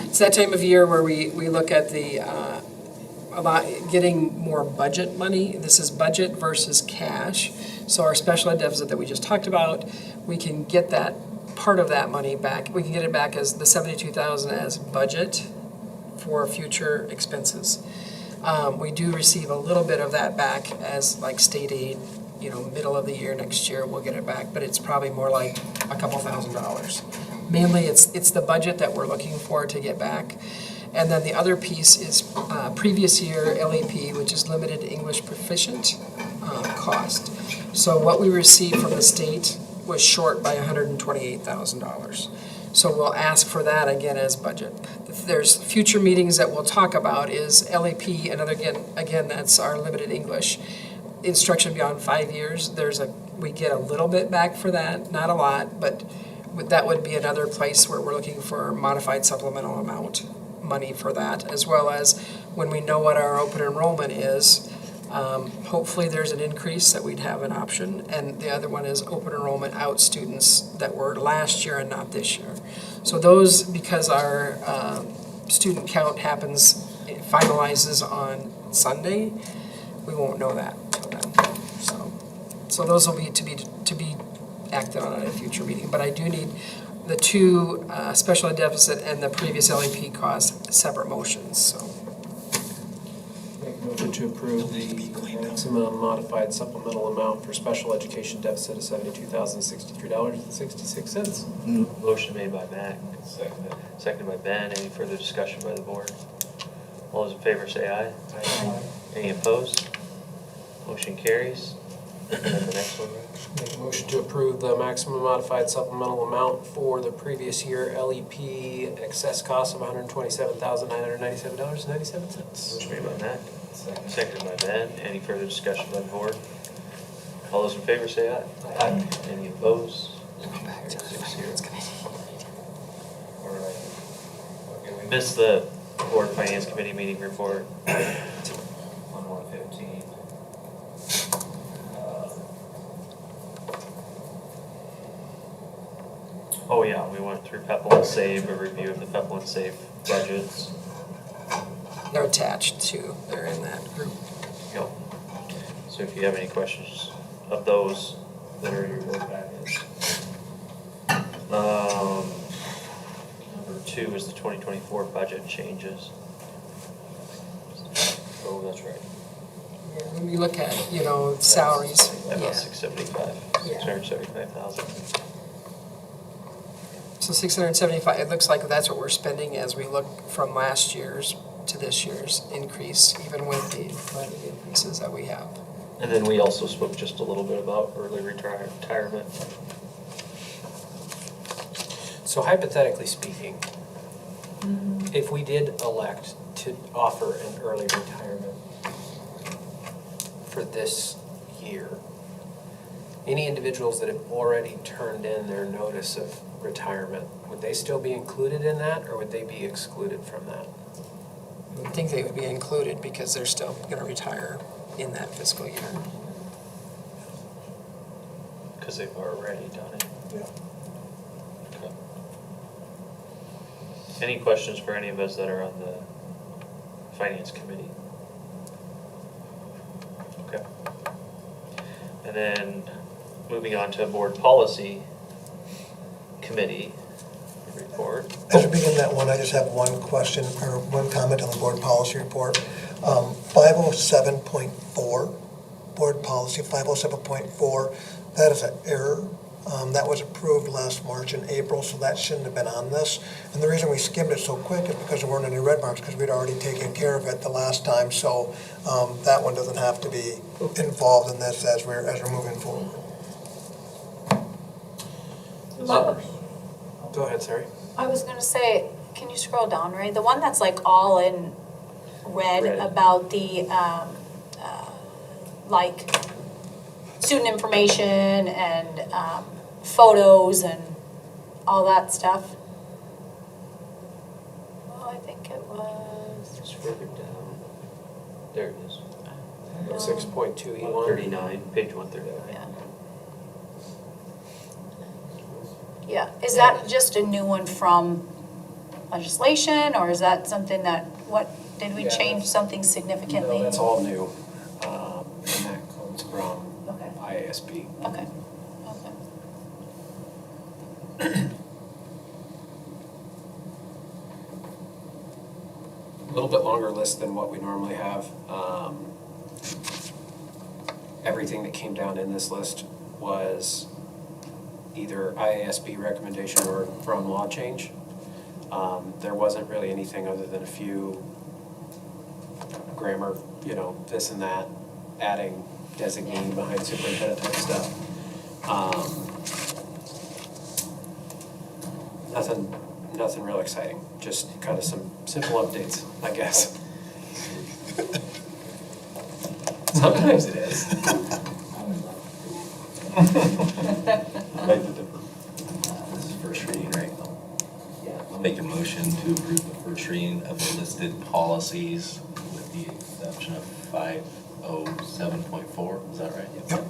It's that time of year where we look at the, getting more budget money. This is budget versus cash. So our special ed deficit that we just talked about, we can get that, part of that money back. We can get it back as the $72,000 as budget for future expenses. We do receive a little bit of that back as like state aid, middle of the year, next year we'll get it back, but it's probably more like a couple $1,000s. Mainly it's the budget that we're looking for to get back. And then the other piece is previous year LEP, which is limited English proficient cost. So what we received from the state was short by $128,000. So we'll ask for that again as budget. There's future meetings that we'll talk about is LEP, and again, that's our limited English. Instruction beyond 5 years, we get a little bit back for that, not a lot, but that would be another place where we're looking for modified supplemental amount money for that, as well as when we know what our open enrollment is, hopefully there's an increase that we'd have an option, and the other one is open enrollment out students that were last year and not this year. So those, because our student count finalizes on Sunday, we won't know that until then, so those will be to be acted on at a future meeting, but I do need the two, special ed deficit and the previous LEP costs, separate motions, so. Make a motion to approve the maximum modified supplemental amount for special education deficit of $72,063.66. Motion made by Mac, seconded by Ben. Any further discussion by the board? All those in favor say aye. Aye. Any opposed? Motion carries. And then the next one, right? Make a motion to approve the maximum modified supplemental amount for the previous year LEP excess cost of $127,997.97. Motion made by Mac, seconded by Ben. Any further discussion by the board? All those in favor say aye. Aye. Any opposed? Motion carries 6-0. All right. Okay, we missed the board finance committee meeting report. 1/1/15. Oh yeah, we went through Pepple and Save, a review of the Pepple and Save budgets. They're attached to, they're in that group. Yep. So if you have any questions of those that are in your board packets. Number 2 is the 2024 budget changes. Oh, that's right. Yeah, when you look at, salaries, About yeah. 675,000. So 675, it looks like that's what we're spending as we look from last year's to this year's increase, even with the budget increases that we have. And then we also spoke just a little bit about early retirement. So hypothetically speaking, if we did elect to offer an early retirement for this year, any individuals that have already turned in their notice of retirement, would they still be included in that, or would they be excluded from that? I think they would be included because they're still gonna retire in that fiscal year. Because they've already done it. Yeah. Okay. Any questions for any of us that are on the finance committee? Okay. And then moving on to board policy committee report. As we begin that one, I just have one question or one comment on the board policy report. 507.4, board policy 507.4, that is an error. That was approved last March and April, so that shouldn't have been on this. And the reason we skimmed it so quick is because there weren't any red marks, because we'd already taken care of it the last time. So that one doesn't have to be involved in this as we're moving forward. Go ahead, Sarah. I was gonna say, can you scroll down, Ray? The one that's like all in red about the, like, student information and photos and all that stuff. Oh, I think it was. It's further down. There it is. 6.2E1. 139, page 139. Yeah. Yeah, is that just a new one from legislation, or is that something that, did we Yeah, change something significantly? No, that's all new. And that comes from Okay. IASB. Okay. A little bit longer list than what we normally have. Everything that came down in this list was either IASB recommendation or from law change. There wasn't really anything other than a few grammar, this and that, adding designee behind superintendent type stuff. Nothing real exciting, just kind of some simple updates, I guess. Sometimes it is. This is first reading, right? Yeah. I'll make a motion to approve the first reading of the listed policies with the exception of 507.4, is that right? Yep.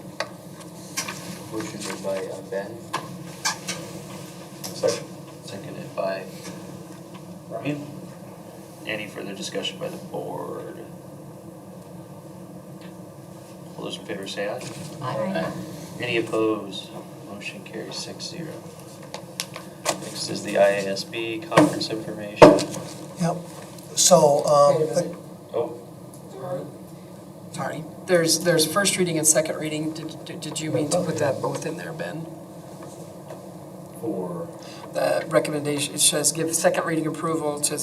Motion made by Ben. Seconded by Brian. Any further discussion by the board? those in favor say aye. Aye. Any opposed? Motion carries 6-0. Next is the IASB conference information. Yep. So, Wait a minute. Sorry. There's first reading and second reading. Did you mean to put that both in there, Ben? For, The recommendation, it says give second reading approval to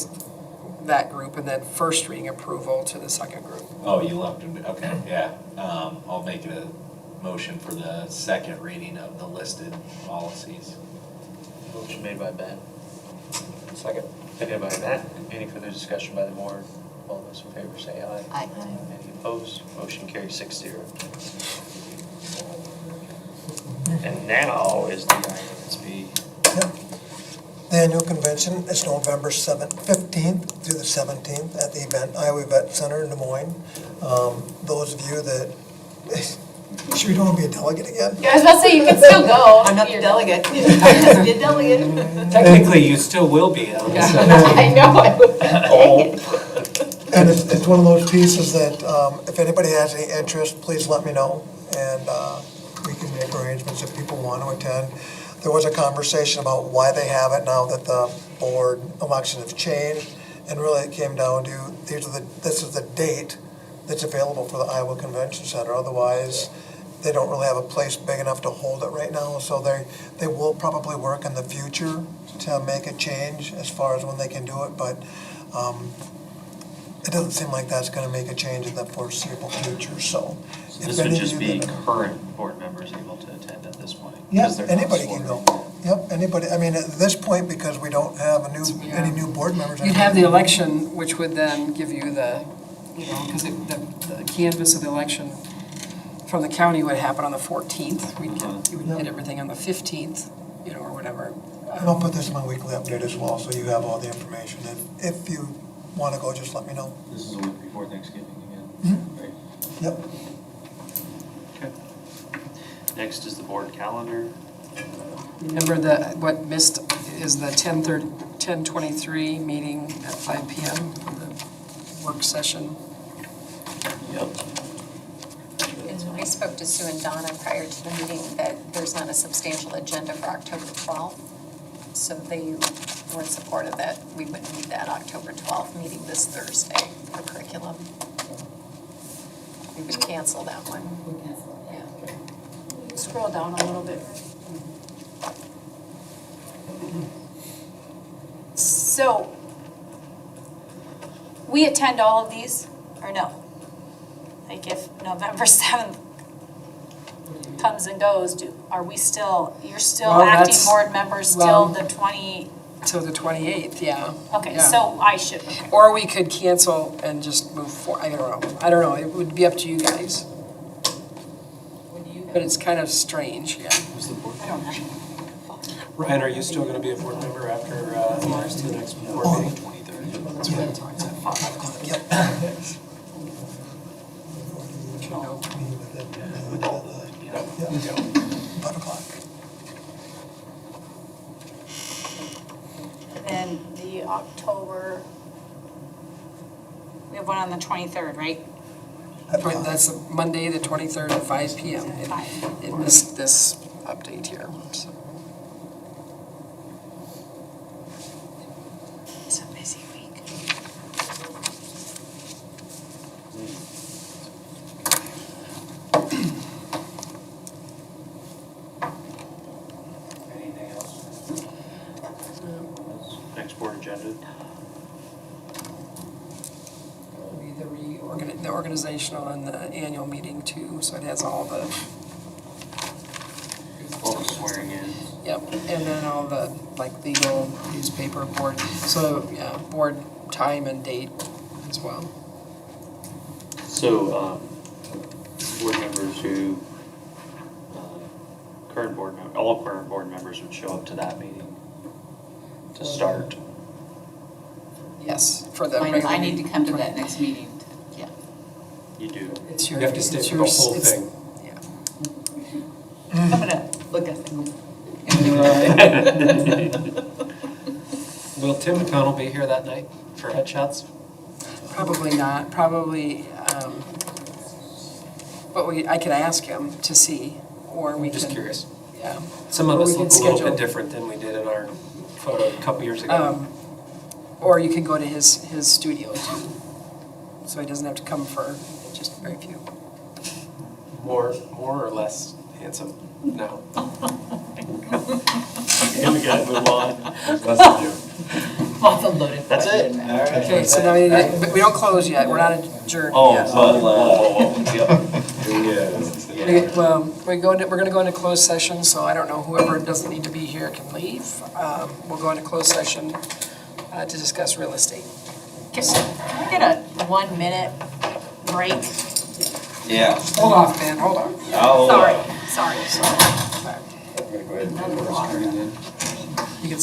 that group and then first reading approval to the second group. oh, you lumped them, okay, yeah. I'll make it a motion for the second reading of the listed policies. Motion made by Ben. Second. Seconded by Matt. Any further discussion by the board? All those in favor say aye. Aye. Any opposed? Motion carries 6-0. And now is the IASB. the annual convention is November 15th through the 17th at the Iowa Vet Center in Des Moines. Those of you that, sure you don't want to be a delegate again? Yeah, I was about to say, you can still go. I'm not the delegate. Just be a delegate. Technically, you still will be. I know, I would. And it's one of those pieces that if anybody has any interest, please let me know. And we can make arrangements if people want to attend. There was a conversation about why they have it now that the board election has changed. And really it came down to, this is the date that's available for the Iowa Convention Center. Otherwise, they don't really have a place big enough to hold it right now. So they will probably work in the future to make a change as far as when they can do it. But it doesn't seem like that's going to make a change in the foreseeable future, so. This would just be current board members able to attend at this point? Yeah, 'cause they're not anybody sworn can in. go. Yep, anybody, I mean, at this point, because we don't have any new board members. You'd have the election, which would then give you the, because the canvass of the election from the county would happen on the 14th. You would get everything on the 15th, or whatever. And I'll put this in my weekly update as well, so you have all the information. And if you want to go, just let me know. This is a week before Thanksgiving again, right? Yep. Okay. Next is the board calendar. Remember what missed is the 10:23 meeting at 5 PM, the work session. Yep. And I spoke to Sue and Donna prior to the meeting that there's not a substantial agenda for October 12th. So they were in support of that. We wouldn't need that October 12th meeting this Thursday for curriculum. We would cancel that one. Yeah. Scroll down a little bit. So, we attend all of these, or no? Like if November 7th comes and goes, are we still, you're still Well, acting that's- board members till the 20? Till the 28th, yeah. Okay, Yeah. so I should, Or we could cancel and just move forward. I don't know. It would be up to you guys. But it's kind of strange, yeah. I don't know. Ryan, are you still going to be a board member after the next board meeting? 23rd. Yep. Yep. 5 o'clock. And the October, we have one on the 23rd, right? That's Monday, the 23rd at 5 PM. It missed this update here, so. It's a busy week. Anything else? Next board agenda. Be the organizational and the annual meeting too, so it has all the. All the swearing in. Yep, and then all the, legal, newspaper, board, so, yeah, board time and date as well. So, board members who, all current board members would show up to that meeting to start. Yes, for the I regular need to meeting. come to that next meeting, yeah. You do. It's You your, have to stay it's for the yours, whole it's, thing. yeah. I'm gonna look at them. Will Tim McConnell be here that night for headshots? Probably not, probably, But I could ask him to see, or we I'm just can- curious. Yeah. Some of Or us we look a can little schedule- bit different than we did in our photo a couple years ago. Or you can go to his studio too, so he doesn't have to come for just very few. More or less handsome? No. Okay, we gotta move on. Lots of loaded That's it. questions. All right. Okay, so now we don't close yet, we're not adjourned Oh, yet. Well, we're gonna go into closed session, so I don't know, whoever doesn't need to be here can leave. We'll go into closed session to discuss real estate. Can I get a 1 minute break? Yeah. Hold off, man, hold on. Sorry. You can.